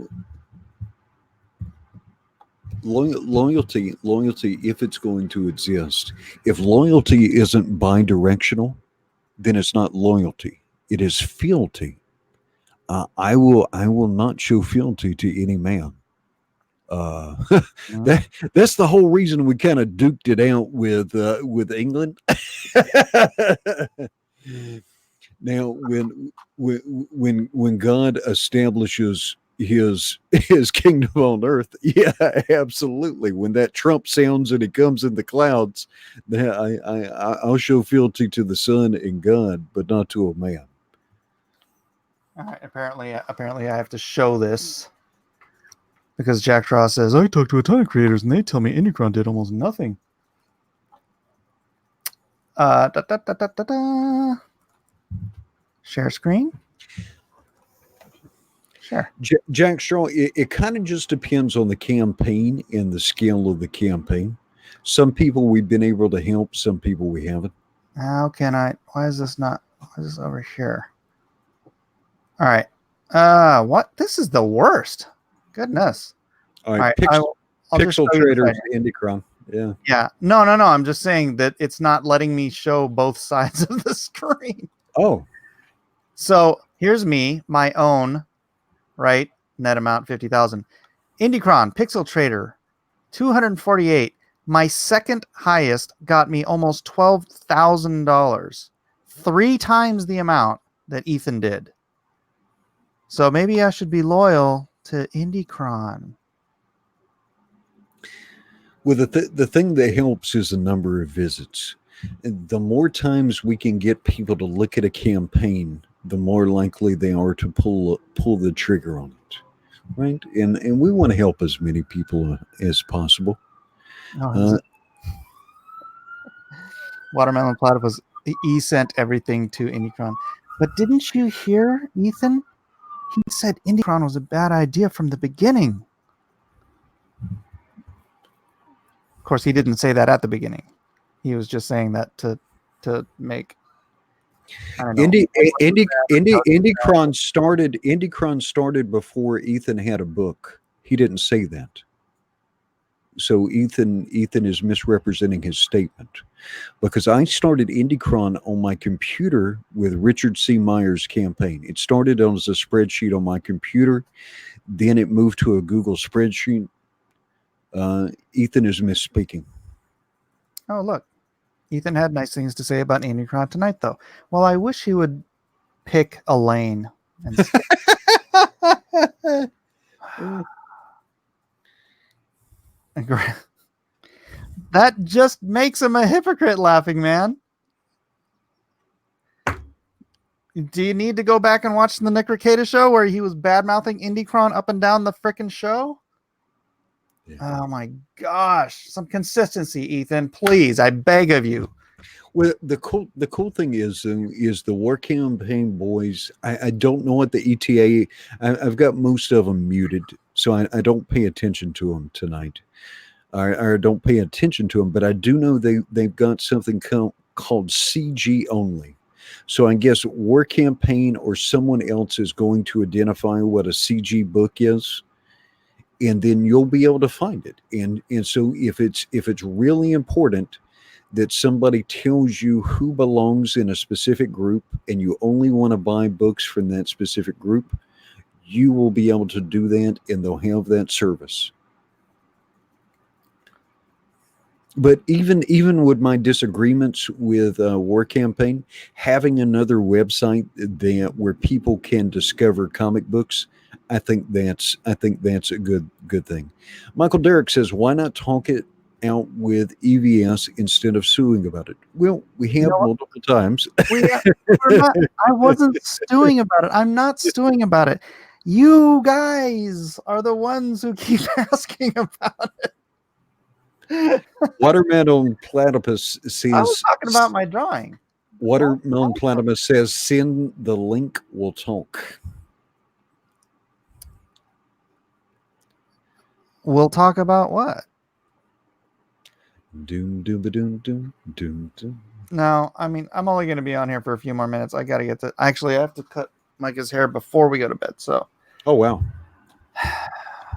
loyalty, if it's going to exist, if loyalty isn't bi-directional, then it's not loyalty. It is fealty. I will not show fealty to any man. Uh, that's the whole reason we kind of duked it out with England. Now, when God establishes his kingdom on earth, yeah, absolutely. When that trump sounds and he comes in the clouds, I'll show fealty to the Son and God, but not to a man. All right, apparently I have to show this because Jack Straw says I talked to a ton of creators and they tell me Indicron did almost nothing. Da, da, da, da, da, da. Share screen. Sure. Jack Straw, it kind of just depends on the campaign and the scale of the campaign. Some people we've been able to help, some people we haven't. How can I? Why is this over here? All right. What? This is the worst. Goodness. All right. Pixel Traders, Indicron. Yeah. Yeah. No. I'm just saying that it's not letting me show both sides of the screen. Oh. So here's me, my own, right? Net amount 50,000. Indicron, Pixel Trader, 248. My second highest got me almost $12,000, 3 times the amount that Ethan did. So maybe I should be loyal to Indicron. Well, the thing that helps is the number of visits. The more times we can get people to look at a campaign, the more likely they are to pull the trigger on it, right? And we want to help as many people as possible. Watermelon Platypus, he sent everything to Indicron. But didn't you hear, Ethan? He said Indicron was a bad idea from the beginning. Of course, he didn't say that at the beginning. He was just saying that to make I don't know. Indycron started before Ethan had a book. He didn't say that. So Ethan is misrepresenting his statement, because I started Indycron on my computer with Richard C. Myers' campaign. It started as a spreadsheet on my computer, then it moved to a Google spreadsheet. Ethan is misspeaking. Oh, look. Ethan had nice things to say about Andy-Cron tonight, though. Well, I wish he would pick a lane and that just makes him a hypocrite, laughing man. Do you need to go back and watch the Nick Ricada show where he was bad-mouthing Indycron up and down the frickin' show? Yeah. Oh my gosh. Some consistency, Ethan. Please, I beg of you. Well, the cool thing is the War Campaign boys. I don't know what the ETA. I've got most of them muted, so I don't pay attention to them tonight, or don't pay attention to them. But I do know they've got something called CG only. So I guess War Campaign or someone else is going to identify what a CG book is, and then you'll be able to find it. And so if it's really important that somebody tells you who belongs in a specific group and you only want to buy books from that specific group, you will be able to do that, and they'll have that service. But even with my disagreements with War Campaign, having another website where people can discover comic books, I think that's a good thing. Michael Derrick says, why not talk it out with EVS instead of suing about it? Well, we have multiple times. I wasn't stewing about it. I'm not stewing about it. You guys are the ones who keep asking about it. Watermelon Platypus says, I was talking about my drawing. Watermelon Platypus says, send the link, we'll talk. We'll talk about what? Doom, doom, doom, doom, doom, doom. No, I mean, I'm only going to be on here for a few more minutes. I got to get to. Actually, I have to cut Micah's hair before we go to bed. So. Oh wow.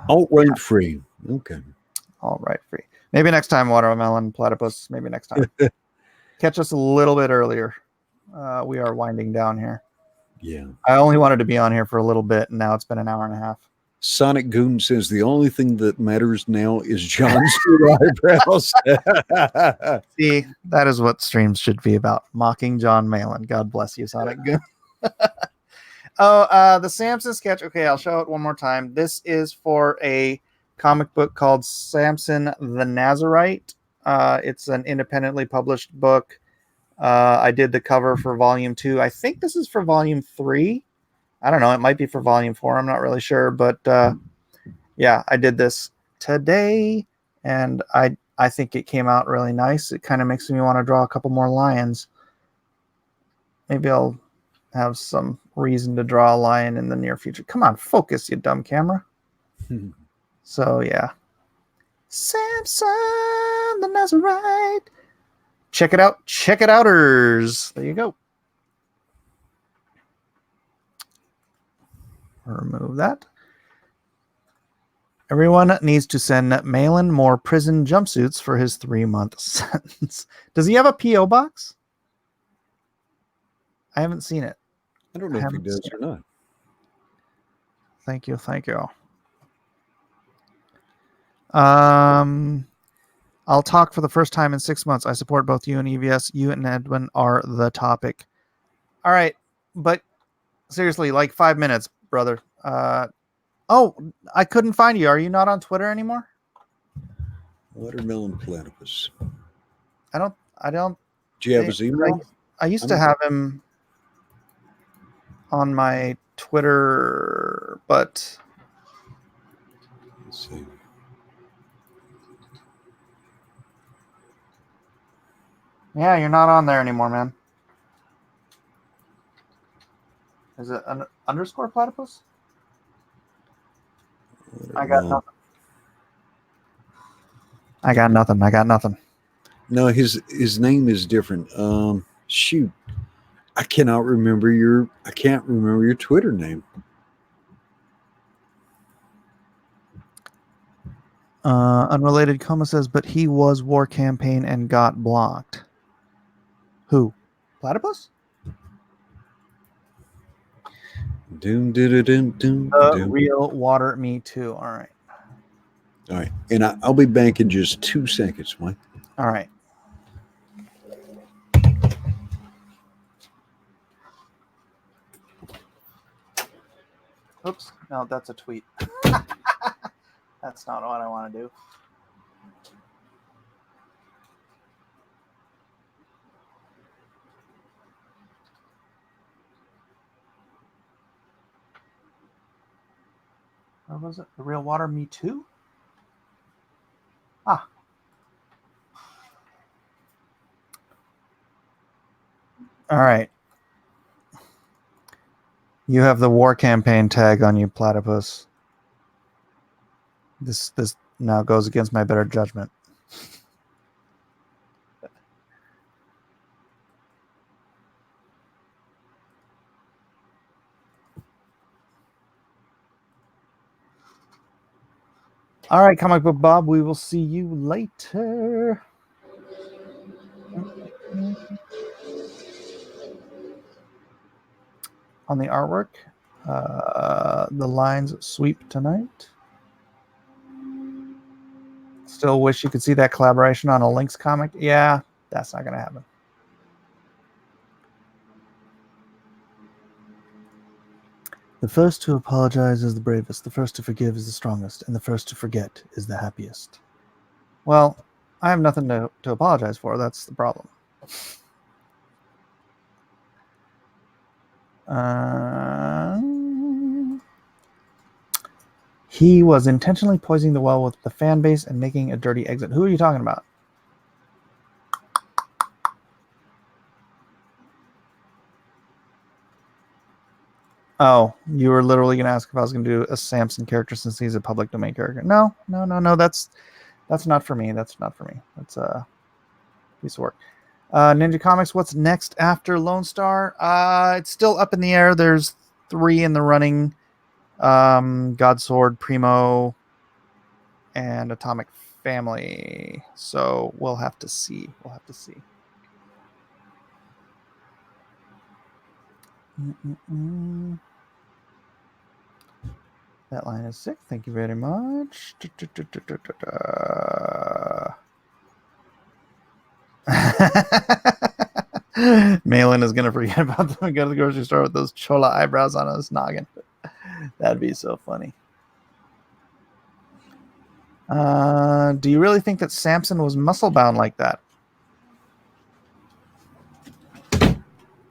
Alt-right free. Okay. Alt-right free. Maybe next time, Watermelon Platypus. Maybe next time. Catch us a little bit earlier. We are winding down here. Yeah. I only wanted to be on here for a little bit, and now it's been an hour and a half. Sonic Goon says the only thing that matters now is John's eyebrows. See, that is what streams should be about. Mocking John Malin. God bless you, Sonic Goon. The Samson sketch. Okay, I'll show it one more time. This is for a comic book called Samson the Nazarite. It's an independently published book. I did the cover for volume 2. I think this is for volume 3. I don't know. It might be for volume 4. I'm not really sure. But yeah, I did this today, and I think it came out really nice. It kind of makes me want to draw a couple more lions. Maybe I'll have some reason to draw a lion in the near future. Come on, focus, you dumb camera. So, yeah. Samson the Nazarite. Check it out. Check it outers. There you go. Remove that. Everyone needs to send Malin more prison jumpsuits for his 3-month sentence. Does he have a P.O. box? I haven't seen it. I don't know if he does or not. Thank you. Thank you. I'll talk for the first time in 6 months. I support both you and EVS. You and Edwin are the topic. All right. But seriously, like 5 minutes, brother. Oh, I couldn't find you. Are you not on Twitter anymore? Watermelon Platypus. I don't. Do you have his email? I used to have him on my Twitter, but let's see. Yeah, you're not on there anymore, man. Is it an underscore platypus? I got nothing. I got nothing. No, his name is different. Shoot. I cannot remember your. I can't remember your Twitter name. Unrelated Coma says, but he was War Campaign and got blocked. Who? Platypus? Doom, doom, doom, doom, doom. Real Water Me Too. All right. All right, and I'll be back in just 2 seconds, Mike. All right. Oops. No, that's a tweet. That's not what I want to do. Where was it? The Real Water Me Too? Ah. All right. You have the War Campaign tag on you, Platypus. This now goes against my better judgment. All right, Comic Book Bob, we will see you later. On the artwork, the lines sweep tonight. Still wish you could see that collaboration on a Lynx comic. Yeah, that's not going to happen. The first to apologize is the bravest, the first to forgive is the strongest, and the first to forget is the happiest. Well, I have nothing to apologize for. That's the problem. He was intentionally poisoning the well with the fan base and making a dirty exit. Who are you talking about? Oh, you were literally going to ask if I was going to do a Samson character since he's a public domain character. No. That's not for me. That's not for me. That's a piece of work. Ninja Comics, what's next after Lone Star? It's still up in the air. There's 3 in the running. Godsword, Primo, and Atomic Family. So we'll have to see. That line is sick. Thank you very much. Malin is going to forget about them and go to the grocery store with those chola eyebrows on his noggin. That'd be so funny. Do you really think that Samson was muscle bound like that?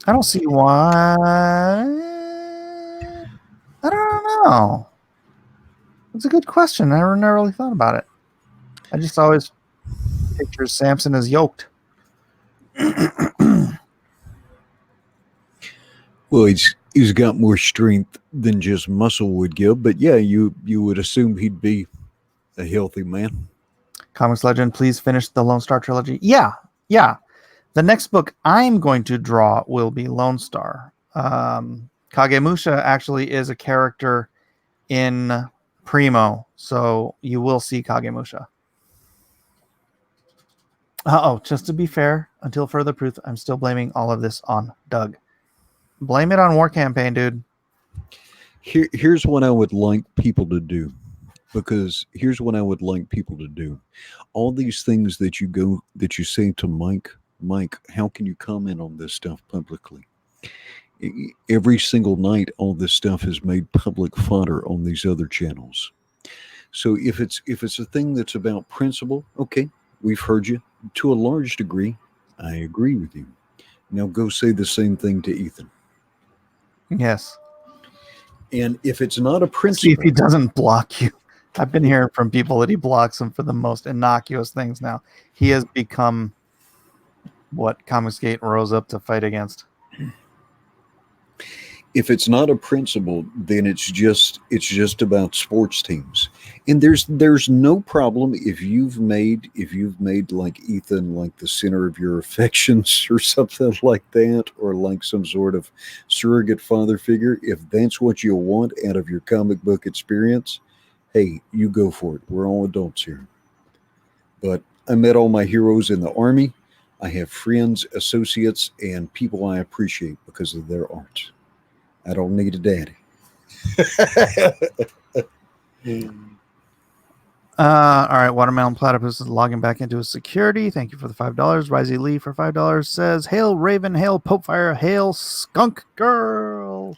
I don't see why. I don't know. It's a good question. I never really thought about it. I just always picture Samson as yoked. Well, he's got more strength than just muscle would give, but yeah, you would assume he'd be a healthy man. Comics Legend, please finish the Lone Star trilogy. Yeah. The next book I'm going to draw will be Lone Star. Kagemusha actually is a character in Primo, so you will see Kagemusha. Just to be fair, until further proof, I'm still blaming all of this on Doug. Blame it on War Campaign, dude. Here's what I would like people to do. Because here's what I would like people to do. All these things that you say to Mike, how can you comment on this stuff publicly? Every single night, all this stuff is made public fodder on these other channels. So if it's a thing that's about principle, okay, we've heard you. To a large degree, I agree with you. Now go say the same thing to Ethan. Yes. And if it's not a principle, see if he doesn't block you. I've been hearing from people that he blocks them for the most innocuous things now. He has become what Comicsgate rose up to fight against. If it's not a principle, then it's just about sports teams. And there's no problem if you've made like Ethan like the center of your affections or something like that, or like some sort of surrogate father figure. If that's what you want out of your comic book experience, hey, you go for it. We're all adults here. But I met all my heroes in the army. I have friends, associates, and people I appreciate because of their art. I don't need a daddy. All right, Watermelon Platypus is logging back into his security. Thank you for the $5. Risey Lee for $5 says, "Hail Raven, hail Popefire, hail Skunk Girl."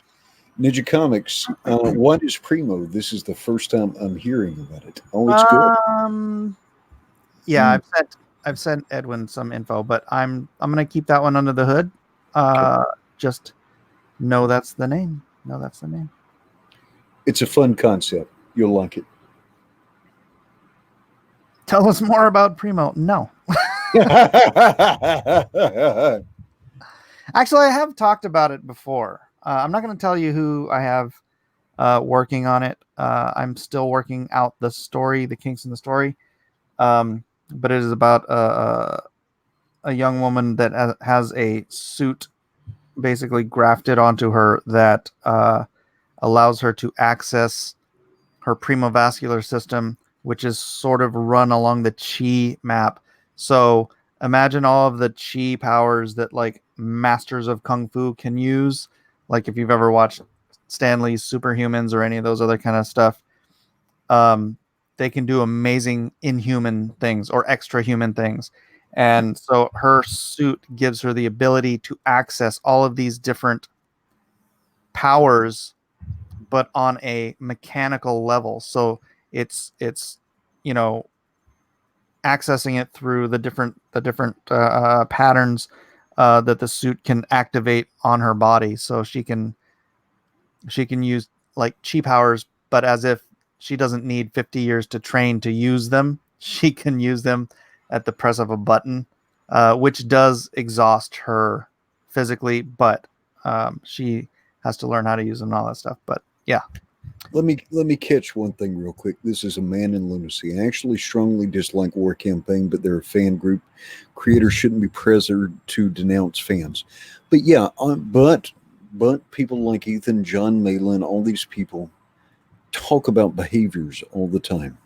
Ninja Comics, what is Primo? This is the first time I'm hearing about it. Oh, it's good. Um, yeah, Mm, I've sent Edwin some info, but I'm gonna keep that one under the hood. okay. Just know that's the name. No, that's the name. It's a fun concept. You'll like it. Tell us more about Primo. No, actually, I have talked about it before. I'm not going to tell you who I have working on it. I'm still working out the story, the kinks in the story. But it is about a young woman that has a suit basically grafted onto her that allows her to access her primovascular system, which is sort of run along the chi map. So imagine all of the chi powers that like masters of kung fu can use. Like if you've ever watched Stanley's Superhumans or any of those other kind of stuff, um, they can do amazing inhuman things or extra human things. And so her suit gives her the ability to access all of these different powers, but on a mechanical level. So it's you know accessing it through the different patterns that the suit can activate on her body. So she can use like chi powers, but as if she doesn't need 50 years to train to use them. She can use them at the press of a button, which does exhaust her physically, but she has to learn how to use them and all that stuff. But yeah, Let me catch one thing real quick. This is a man in lunacy. I actually strongly dislike War Campaign, but they're a fan group. Creators shouldn't be pressured to denounce fans. But yeah, but people like Ethan, John Malin, all these people talk about behaviors all the time.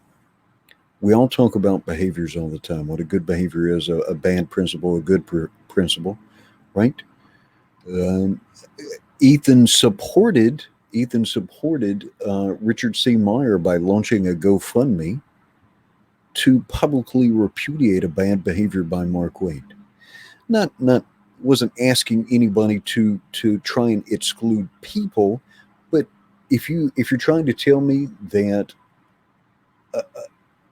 We all talk about behaviors all the time. What a good behavior is, a bad principle, a good principle, right? Um, Ethan supported Ethan supported Richard C. Meyer by launching a GoFundMe to publicly repudiate a bad behavior by Mark Wade. Not wasn't asking anybody to try and exclude people, but if you're trying to tell me that a,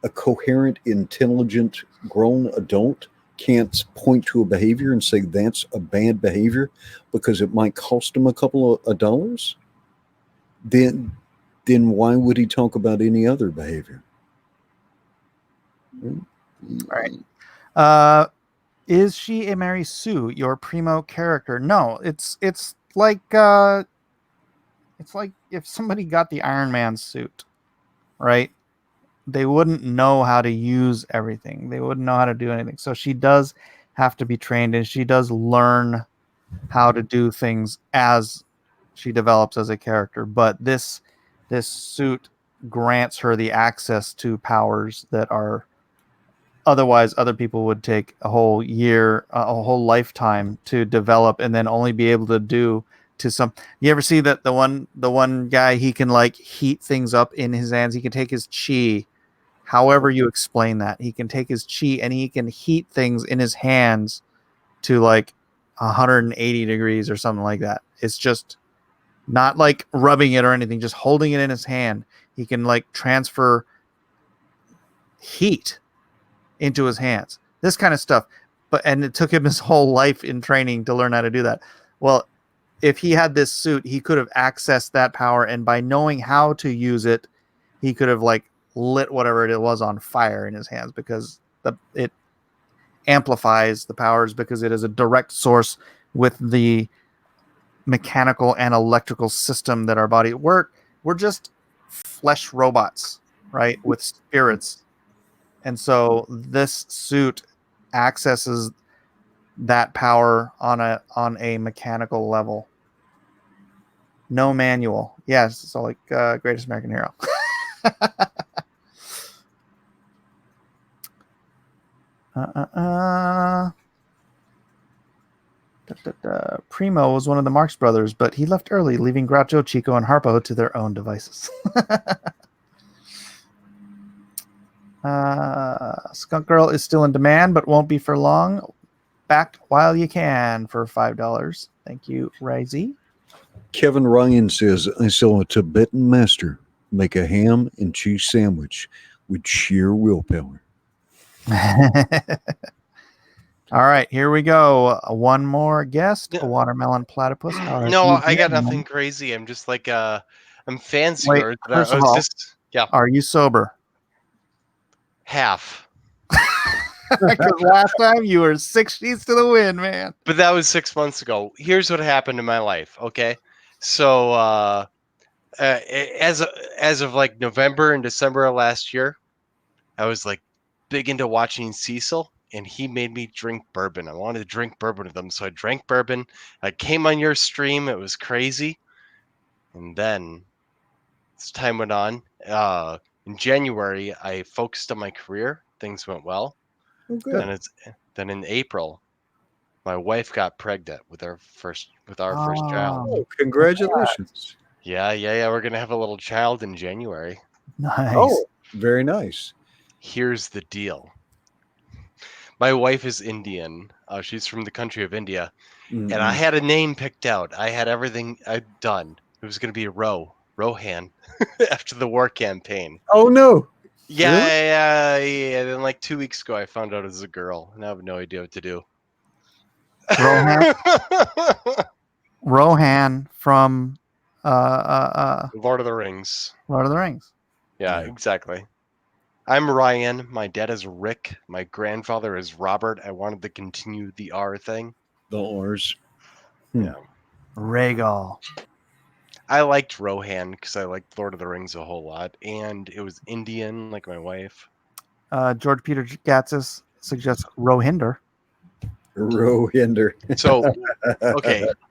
a coherent, intelligent, grown adult can't point to a behavior and say that's a bad behavior because it might cost them a couple of dollars, then why would he talk about any other behavior? right. Uh, is she a Mary Sue, your primo character? No, it's like if somebody got the Iron Man suit, right? They wouldn't know how to use everything. They wouldn't know how to do anything. So she does have to be trained, and she does learn how to do things as she develops as a character. But this suit grants her the access to powers that are otherwise other people would take a whole year, a whole lifetime to develop, and then only be able to do to some. You ever see that the one guy, he can like heat things up in his hands. He can take his chi, however you explain that. He can take his chi and he can heat things in his hands to like 180 degrees or something like that. It's just not like rubbing it or anything, just holding it in his hand. He can like transfer heat into his hands. This kind of stuff. And it took him his whole life in training to learn how to do that. Well, if he had this suit, he could have accessed that power, and by knowing how to use it, he could have like lit whatever it was on fire in his hands, because it amplifies the powers because it is a direct source with the mechanical and electrical system that our body work. We're just flesh robots. right, with spirits. And so this suit accesses that power on a mechanical level. No manual. Yes, so like Greatest American Hero. uh, uh, uh. Primo was one of the Marx brothers, but he left early, leaving Groucho, Chico, and Harpo to their own devices. Skunk Girl is still in demand, but won't be for long. Back while you can for $5. Thank you, Rizy. Kevin Ryan says, I saw a Tibetan master make a ham and cheese sandwich with sheer willpower. All right, here we go. One more guest, a watermelon platypus. How are No, you I got doing? nothing crazy. I'm just like I'm fans of Wait, yours, but first I of was all, just are you sober? half. Because last time you were 6 sheets to the wind, man. But that was 6 months ago. Here's what happened in my life. Okay, so as of like November and December of last year, I was like big into watching Cecil, and he made me drink bourbon. I wanted to drink bourbon with him, so I drank bourbon. I came on your stream. It was crazy, and then as time went on, in January, I focused on my career. Things went well. Oh, good. Then in April, my wife got pregnant with our first child. Oh, congratulations. Yeah. We're gonna have a little child in January. Nice. Oh, very nice. Here's the deal. My wife is Indian. She's from the country of India, and I had a name picked out. I had everything done. It was gonna be Rohan, after the war campaign. Oh, no. Yeah. Then like 2 weeks ago, I found out it was a girl, and I have no idea what to do. Rohan from Lord of the Rings. Lord of the Rings. Yeah, exactly. I'm Ryan. My dad is Rick. My grandfather is Robert. I wanted to continue the R thing. The R's. Yeah. Rhaegal. I liked Rohan because I liked Lord of the Rings a whole lot, and it was Indian, like my wife. George Peter Gatsis suggests Rohinder. Rohinder. So,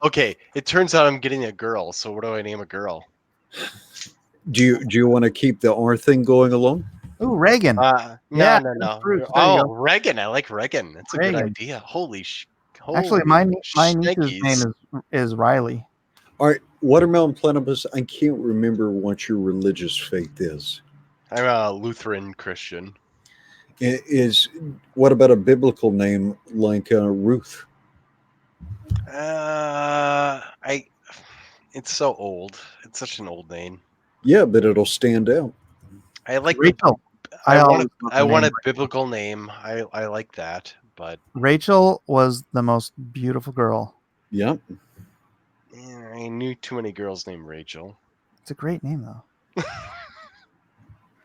okay. It turns out I'm getting a girl. So what do I name a girl? Do you want to keep the R thing going along? Ooh, Reagan. No. Bruce, Oh, Reagan. I like Reagan. That's a Reagan. good idea. Holy Actually, my niece's name is Riley. All right, Watermelon Platypus, I can't remember what your religious faith is. I'm a Lutheran Christian. What about a biblical name like Ruth? It's so old. It's such an old name. Yeah, but it'll stand out. I like Rachel. I want a biblical name. I like that, but Rachel was the most beautiful girl. Yeah. I knew too many girls named Rachel. It's a great name though.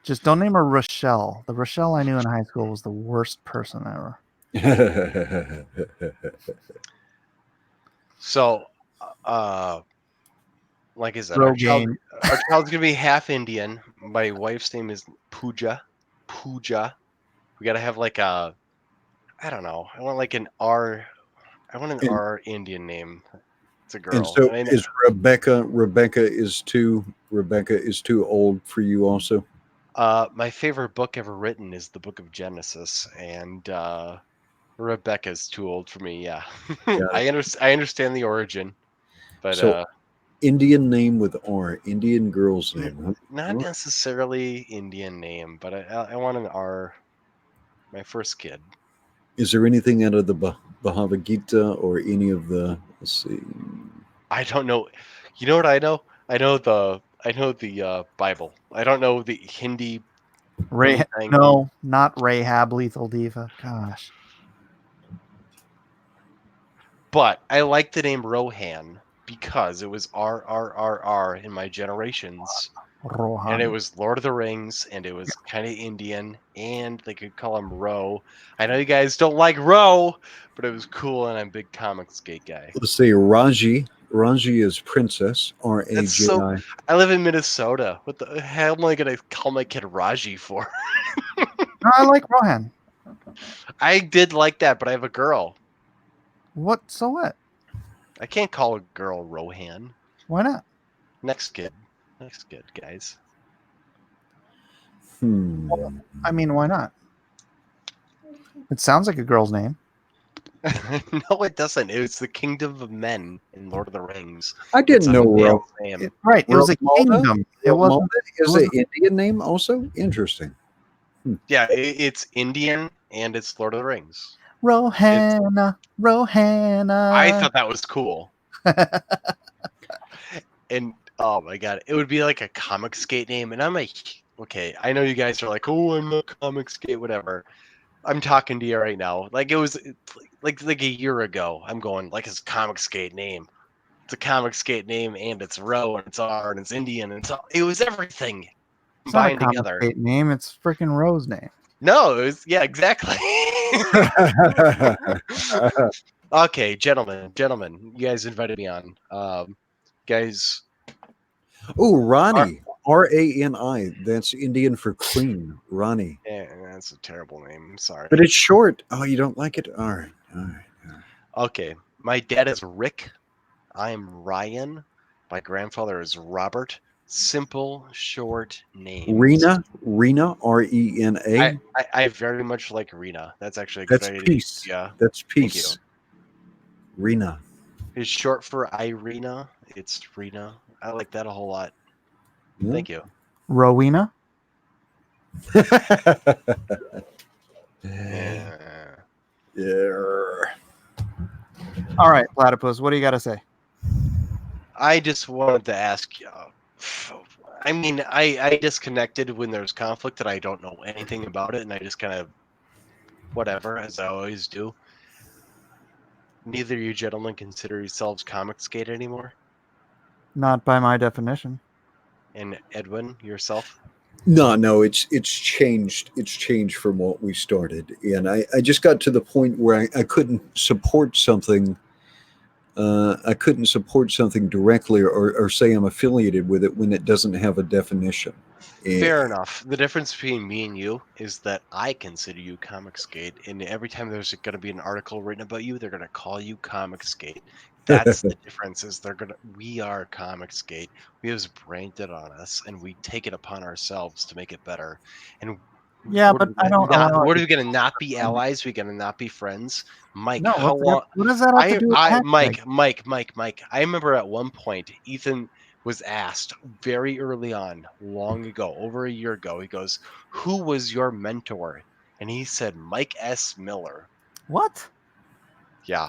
Just don't name her Rochelle. The Rochelle I knew in high school was the worst person ever. So, like I said, our child's gonna be half Indian. My wife's name is Pooja. We gotta have like I don't know. I want like an R. I want an R Indian name. It's a girl. And so is Rebecca. Rebecca is too old for you also. My favorite book ever written is the Book of Genesis, and Rebecca's too old for me. Yeah, I understand the origin, but so Indian name with R, Indian girl's name. Huh? Not necessarily Indian name, but I want an R. My first kid. Is there anything out of the Bhagavad Gita or any of the? Let's see. I don't know. You know what I know? I know the Bible. I don't know the Hindi. No, not Rahab, Lethal Diva. Gosh. But I like the name Rohan because it was RRRR in my generations. Rohan. And it was Lord of the Rings, and it was kind of Indian, and they could call him Ro. I know you guys don't like Ro, but it was cool, and I'm a big comics geek guy. Let's see, Raji Raji is princess. That's so. Raji. I live in Minnesota. What the hell am I gonna call my kid Raji for? No, I like Rohan. I did like that, but I have a girl. What? So what? I can't call a girl Rohan. Why not? Next kid, guys. I mean, why not? It sounds like a girl's name. No, it doesn't. It was the Kingdom of Men in Lord of the Rings. I It's didn't a know male name. Right. It was a Romalda? kingdom. It wasn't. Romalda is it an Indian name also? Interesting. Yeah, it's Indian and it's Lord of the Rings. Rohanna. Rohanna. I thought that was cool. And oh my god, it would be like a comic skate name, and I'm like, okay, I know you guys are like, oh, I'm a comic skate, whatever. I'm talking to you right now. Like it was like a year ago. I'm going like it's a comic skate name. It's a comic skate name, and it's Ro, and it's R, and it's Indian, and it was everything It's not a combined comic together. skate name. It's freaking Ro's name. No, it was exactly. Okay, gentlemen, you guys invited me on. Guys, Oh, Rani. Rani. That's Indian for queen. Rani. yeah, that's a terrible name. I'm sorry. But it's short. Oh, you don't like it? All right. All right. Okay, my dad is Rick. I am Ryan. My grandfather is Robert. Simple, short names. Rena. Rena. I very much like Rena. That's actually a That's good idea. peace. Yeah. That's Thank you. peace. Rena. It's short for Irina. It's Rena. I like that a whole lot. Yeah. Thank you. Rowena. Yeah. Yeah. All right, Platypus. What do you got to say? I just wanted to ask you. I mean, I disconnected when there's conflict and I don't know anything about it, and I just kind of whatever, as I always do. Neither of you gentlemen consider yourselves comic skate anymore? Not by my definition. And Edwin, yourself? No, it's changed. It's changed from what we started, and I just got to the point where I couldn't support something. I couldn't support something directly or say I'm affiliated with it when it doesn't have a definition. Fair enough. The difference between me and you is that I consider you Comic Skate, and every time there's going to be an article written about you, they're going to call you Comic Skate. That's the difference. Is we are Comic Skate. We have branded on us, and we take it upon ourselves to make it better. And Yeah, but I don't allow What it are we going to not be allies? We're going to not be friends, Mike. No, How long? what does that have to do with Mike. I remember at one point, Ethan was asked very early on, long ago, over a year ago, he goes, "Who was your mentor?" And he said, Mike S. Miller. What? Yeah.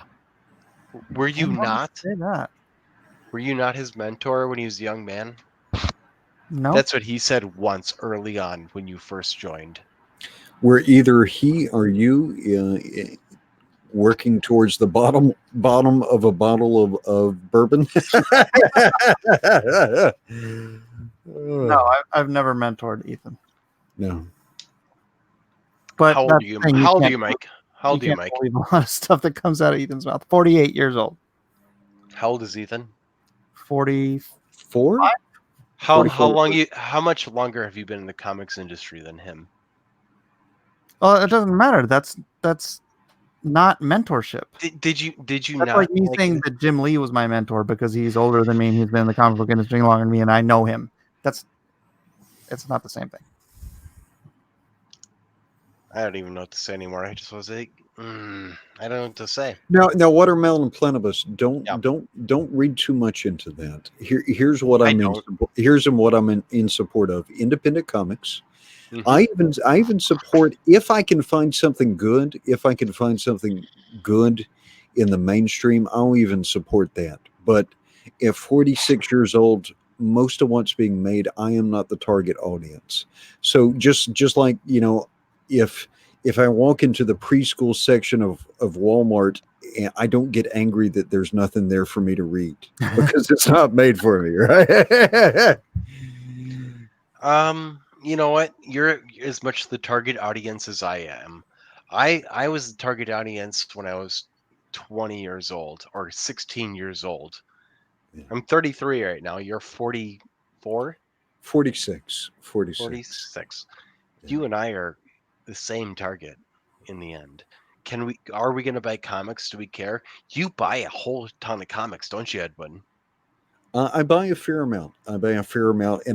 Were you Why would not? say that? Were you not his mentor when he was a young man? No. That's what he said once early on when you first joined. Were either he or you working towards the bottom of a bottle of bourbon? No, I've never mentored Ethan. No. But How old are you? How old are you, Mike? How old are you, Mike? Believe a lot of stuff that comes out of Ethan's mouth. 48 years old. How old is Ethan? 44? How much longer have you been in the comics industry than him? Well, it doesn't matter. That's not mentorship. Did you That's not like me saying that Jim Lee was my mentor because he's older than me and he's been in the comic book industry longer than me and I know him. It's not the same thing. I don't even know what to say anymore. I just was like, I don't know what to say. Now, watermelon plenibus. Don't read too much into that. Here's what I'm in. Here's what I'm in support of: independent comics. Mm-hmm. I even support if I can find something good. If I can find something good in the mainstream, I'll even support that. But at 46 years old, most of what's being made, I am not the target audience. So just like if I walk into the preschool section of Walmart, I don't get angry that there's nothing there for me to read because it's not made for me, right? You know what? You're as much the target audience as I am. I was the target audience when I was 20 years old or 16 years old. I'm 33 right now. You're 44, 46. 46. 46. Yeah. You and I are the same target in the end. Are we going to buy comics? Do we care? You buy a whole ton of comics, don't you, Edwin? I buy a fair amount. And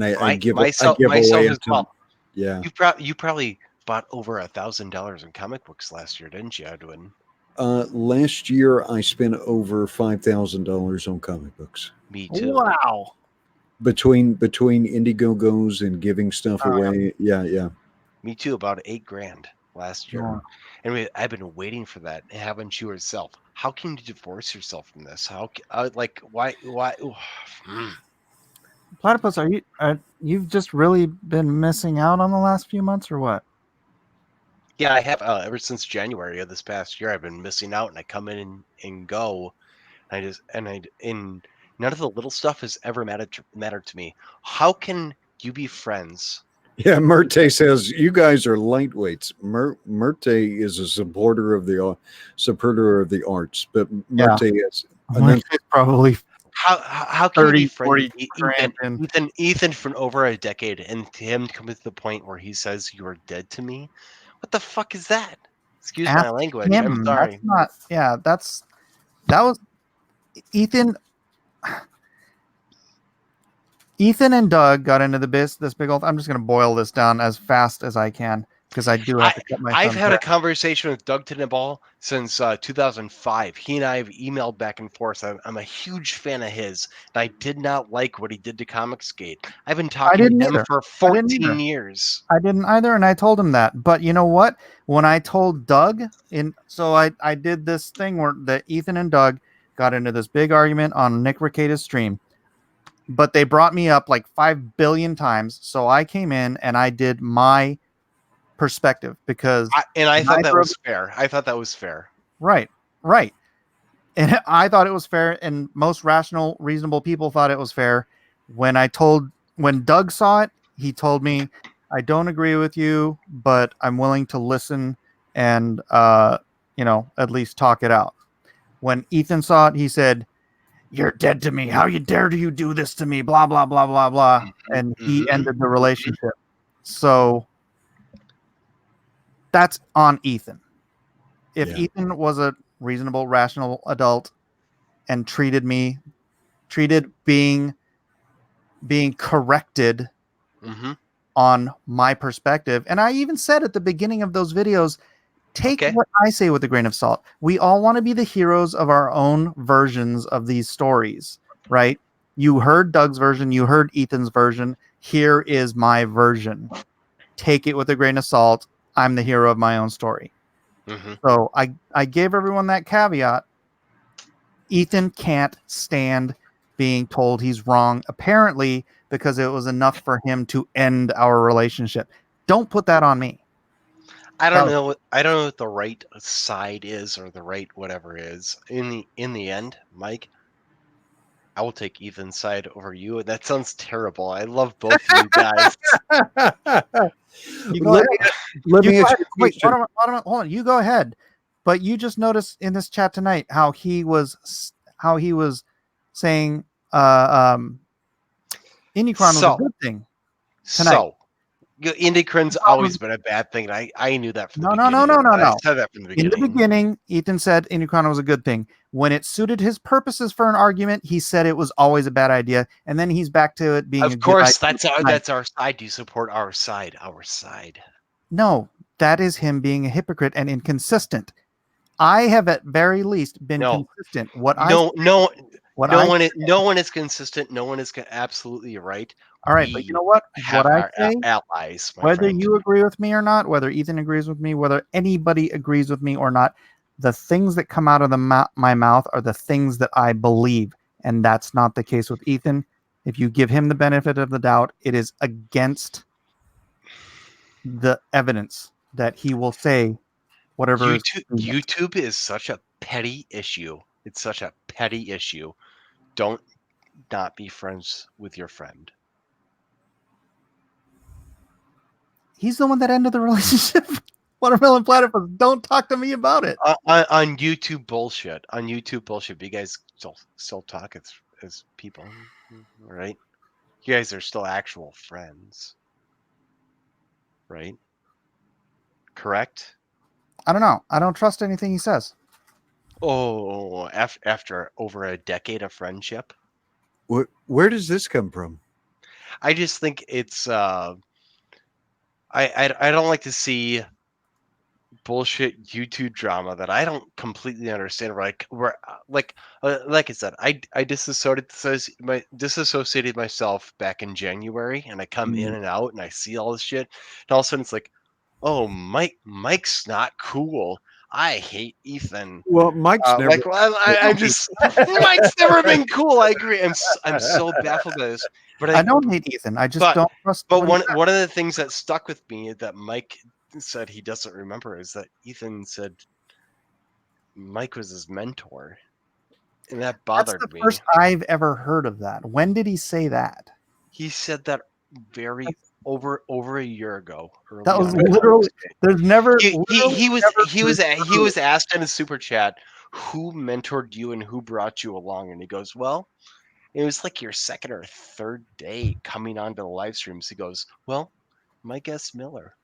I give away Myself a as ton. well. Yeah. You probably bought over $1,000 in comic books last year, didn't you, Edwin? Last year I spent over $5,000 on comic books Me too. Wow. between Indiegogos and giving stuff Oh, away. Yeah. Me too. About $8,000 last year. yeah. And I've been waiting for that. Haven't you yourself? How can you divorce yourself from this? Why? Mm. Platypus, you've just really been missing out on the last few months, or what? Yeah, I have ever since January of this past year. I've been missing out, and I come in and go. And none of the little stuff has ever mattered to me. How can you be friends? Yeah, Murte says you guys are lightweights. Murte is a supporter of the arts, but Yeah. Murte is. And Like, then it's probably How can you be 30, friends 40 with grand in. Ethan for over a decade, and him coming to the point where he says you are dead to me? What the fuck is that? Excuse my Ask language. I'm him. That's sorry. not. Yeah, that was Ethan. Ethan and Doug got into this big old. I'm just going to boil this down as fast as I can because I do have to cut my I've son. had a conversation with Doug Tannenbaum since 2005. He and I have emailed back and forth. I'm a huge fan of his, and I did not like what he did to Comicsgate. I've been I talking didn't to him either. for I didn't 14 either. years. I didn't either, and I told him that. But you know what? When I told Doug, I did this thing where that Ethan and Doug got into this big argument on Nick Rekieta's stream, but they brought me up like 5 billion times. So I came in and I did my perspective because I thought that neither of was fair. I thought that was fair. right, right, and I thought it was fair, and most rational, reasonable people thought it was fair. When Doug saw it, he told me, "I don't agree with you, but I'm willing to listen and at least talk it out." When Ethan saw it, he said, "You're dead to me. How dare you do this to me? Blah blah blah blah blah." And he Mhm. ended the relationship. So that's on Ethan. If Yeah. Ethan was a reasonable, rational adult and treated being corrected Mhm. on my perspective, and I even said at the beginning of those videos, take Okay. what I say with a grain of salt. We all want to be the heroes of our own versions of these stories, right? You heard Doug's version, you heard Ethan's version. Here is my version. Take it with a grain of salt. I'm the hero of my own story. Mhm. So I gave everyone that caveat. Ethan can't stand being told he's wrong, apparently, because it was enough for him to end our relationship. Don't put that on me. I That don't was, know. I don't know what the right side is or the right whatever is. In the end, Mike, I will take Ethan's side over you. That sounds terrible. I love both of you guys. you go let ahead. me let You me go ask ahead. you a Wait, question. hold on. You go ahead. But you just noticed in this chat tonight how he was saying Indicron was a So, good thing tonight. so Indicron's Indicron was always been a bad thing. And I knew that from the no, no, no, beginning. no, no, I no. said that from the In the beginning. beginning, Ethan said Indicron was a good thing. When it suited his purposes for an argument, he said it was always a bad idea. And then he's back to it being a Of good course, idea tonight. that's our side. You support our side. Our side. No, that is him being a hypocrite and inconsistent. I have at very least been No, consistent. What I no, no, what I no one is consistent. No one is absolutely right. all right, but you We know what? What have I our say, allies, my whether friend. you agree with me or not, whether Ethan agrees with me, whether anybody agrees with me or not, the things that come out of my mouth are the things that I believe, and that's not the case with Ethan. If you give him the benefit of the doubt, it is against the evidence that he will say whatever is convenient. YouTube is such a petty issue. It's such a petty issue. Don't not be friends with your friend. He's the one that ended the relationship. Watermelon Platypus, don't talk to me about it. On YouTube bullshit. On YouTube bullshit. But you guys still talk. as people, right? You guys are still actual friends, right? Correct? I don't know. I don't trust anything he says. Oh, after over a decade of friendship, Where does this come from? I just think it's I don't like to see bullshit YouTube drama that I don't completely understand. Like I said, I disassociated myself back in January, and I come in and out, and I see all this shit, and all of a sudden it's like, oh, Mike's not cool. I hate Ethan. Well, Mike's never. Like well, I'm just Mike's never been cool. I agree. I'm so baffled by this, but I don't hate Ethan. I just but don't trust but what he one of the things that stuck with me that Mike said he doesn't remember is that Ethan said Mike was his mentor, and that That's the bothered me. first I've ever heard of that. When did he say that? He said that very over a year ago. That Early was on in literally. conversation. There's never. He, he Literally he was never he been was he true. was asked in a super chat who mentored you and who brought you along, and he goes, well, it was like your second or third day coming onto the live streams. He goes, well, Mike S. Miller.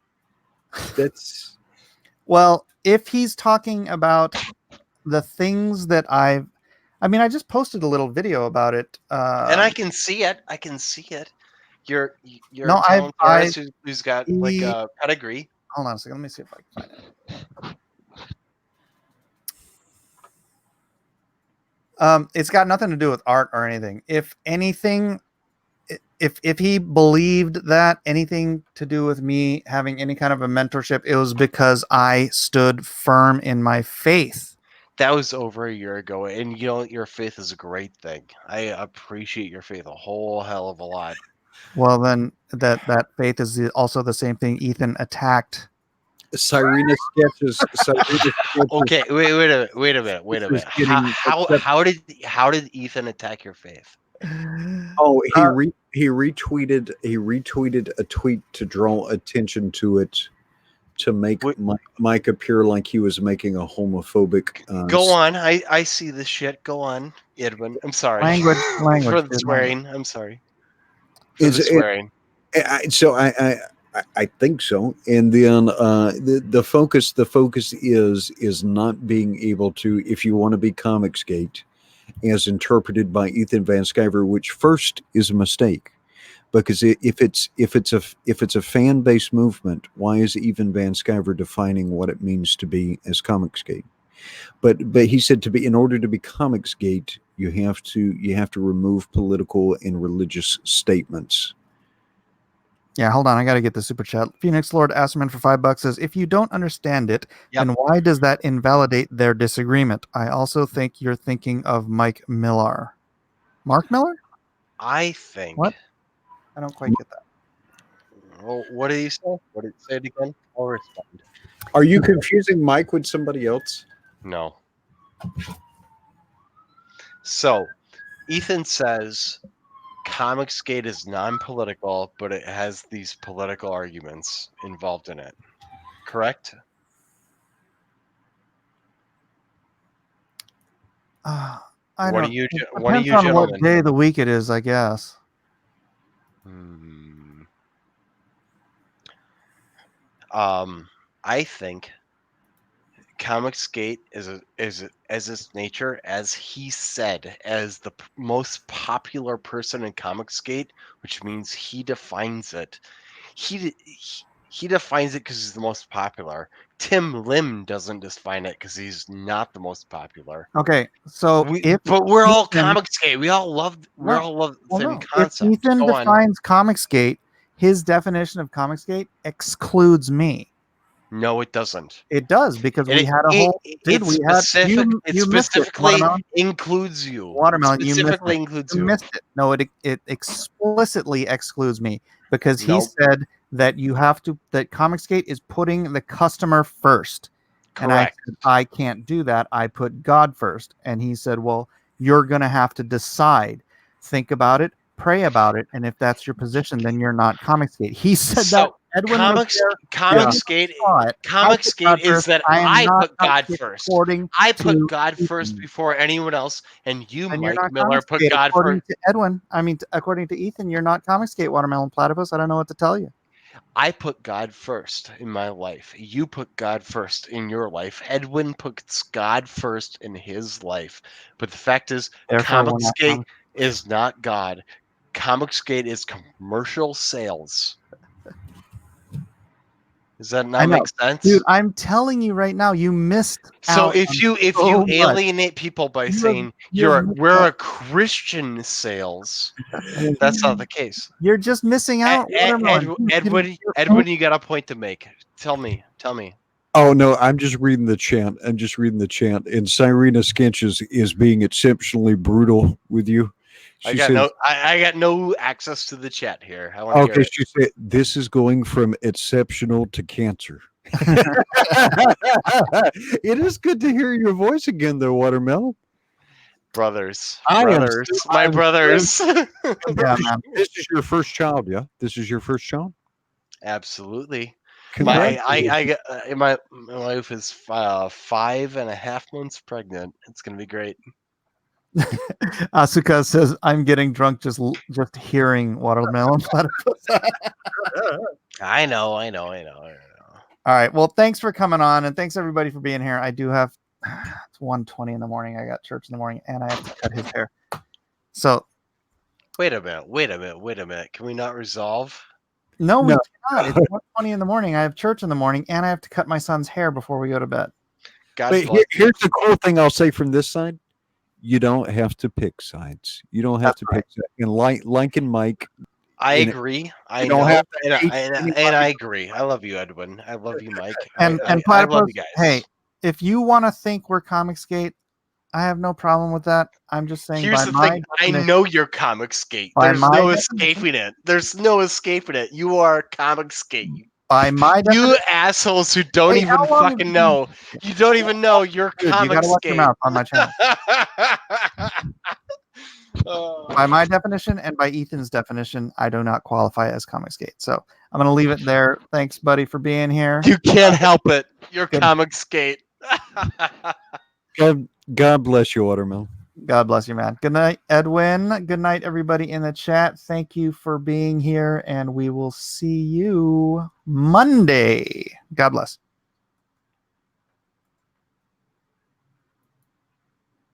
That's Well, if he's talking about the things that I mean, I just posted a little video about it. And I can see it. I can see it. You're No, a talented I artist who's got like he, a pedigree. hold on a second. Let me see if I can find it. It's got nothing to do with art or anything. If anything, if he believed that anything to do with me having any kind of a mentorship, it was because I stood firm in my faith. That was over a year ago, and you know your faith is a great thing. I appreciate your faith a whole hell of a lot. Well, then that faith is also the same thing Ethan attacked. Cyrena sketches. Cyrena sketches Okay, wait a minute. is getting How did Ethan attack your faith? Oh, Uh, he retweeted a tweet to draw attention to it to make What- Mike appear like he was making a homophobic. Go on. I see this shit. Go on, Edwin. I'm sorry language, for the dude, swearing. I'm sorry for Is the it, swearing. so I think so. And then the focus is not being able to, if you want to be Comicsgate, as interpreted by Ethan Van Sciver, which first is a mistake. Because if it's a fan based movement, why is even Van Sciver defining what it means to be as Comicsgate? But he said to be in order to be Comicsgate, you have to remove political and religious statements. Yeah, hold on. I got to get the super chat. Phoenix Lord Asserman for $5 says, if you don't understand it, Yep. then why does that invalidate their disagreement? I also think you're thinking of Mike Miller. Mark Miller? I think. What? I don't quite get that. Oh, what did he say? What did say it again? I'll respond. Are you confusing Mike with somebody else? No. So, Ethan says Comicsgate is non-political, but it has these political arguments involved in it. Correct? I What don't. do you It what do depends you on what gentlemen? day of the week it is, I guess. I think Comicsgate is as its nature, as he said, as the most popular person in Comicsgate, which means he defines it. He defines it because he's the most popular. Tim Lim doesn't define it because he's not the most popular. Okay, so But we're all Ethan- Comicsgate. We all love the same no. If concept. Ethan Go on. defines Comicsgate, his definition of Comicsgate excludes me. No, it doesn't. It does, because we had a whole It specifically includes you. Watermelon, you missed Specifically it. includes You you. missed it. No, it explicitly excludes me because he Nope. said that that Comicsgate is putting the customer first. And I Correct. said, I can't do that. I put God first. And he said, well, you're going to have to decide. Think about it, pray about it. And if that's your position, then you're not Comicsgate. He said that Edwin was there. Comicsgate Saw it. I put God is first. that I am I not put God Comicsgate first. according I put to God first Ethan. before anyone else, and you, And you're Mike not Miller, put Comicsgate God according first. to Edwin. I mean, according to Ethan, you're not Comicsgate Watermelon Platypus. I don't know what to tell you. I put God first in my life. You put God first in your life. Edwin puts God first in his life. But the fact is, Therefore, we're not Comicsgate is not God. Comicsgate is commercial sales. Does that I not know. make sense? Dude, I'm telling you right now, you missed So out. if you so much. alienate people by You have- saying you have missed we're out. a Christian sales, that's not the case. You're just missing out. Watermelon. Edwin, you got a point to make. Tell me. Oh no, I'm just reading the chant. And Cyrena Skinch is being exceptionally brutal with you. I She got says, no access to the chat here. I want to hear okay, it. she said this is going from exceptional to cancer. It is good to hear your voice again, though, Watermelon. Brothers, I'm my brothers. Yeah, man. This is your first child, yeah? This is your first child? Absolutely. Congratulations. My wife is 5.5 months pregnant. It's gonna be great. Asuka says, I'm getting drunk just hearing Watermelon Platypus. I know. All right. Well, thanks for coming on, and thanks everybody for being here. I do have it's 1:20 in the morning. I got church in the morning, and I have to cut his hair. So Wait a minute. Can we not resolve? no, we No. cannot. It's 1:20 in the morning. I have church in the morning, and I have to cut my son's hair before we go to bed. God But bless. here's the cool thing I'll say from this side. You don't have to pick sides. You don't have That's to right. pick sides. And like and Mike, I in it- agree. I don't know, have to and hate I anybody. agree. I love you, Edwin. I love you, Mike. And I love Platypus, you guys. hey, if you want to think we're Comicsgate, I have no problem with that. I'm just saying Here's by the my thing. I definition, know you're Comicsgate. by There's my no definition, escaping it. There's no escaping it. You are Comicsgate. by my definition, You assholes who don't hey, even how long have fucking you know. You don't even know you're dude, you gotta watch your Comicsgate. mouth on my channel. By my definition and by Ethan's definition, I do not qualify as Comicsgate. So I'm gonna leave it there. Thanks, buddy, for being here. You can't help it. You're Good. Comicsgate. God bless you, Watermelon. God bless you, man. Good night, Edwin. Good night, everybody in the chat. Thank you for being here, and we will see you Monday. God bless.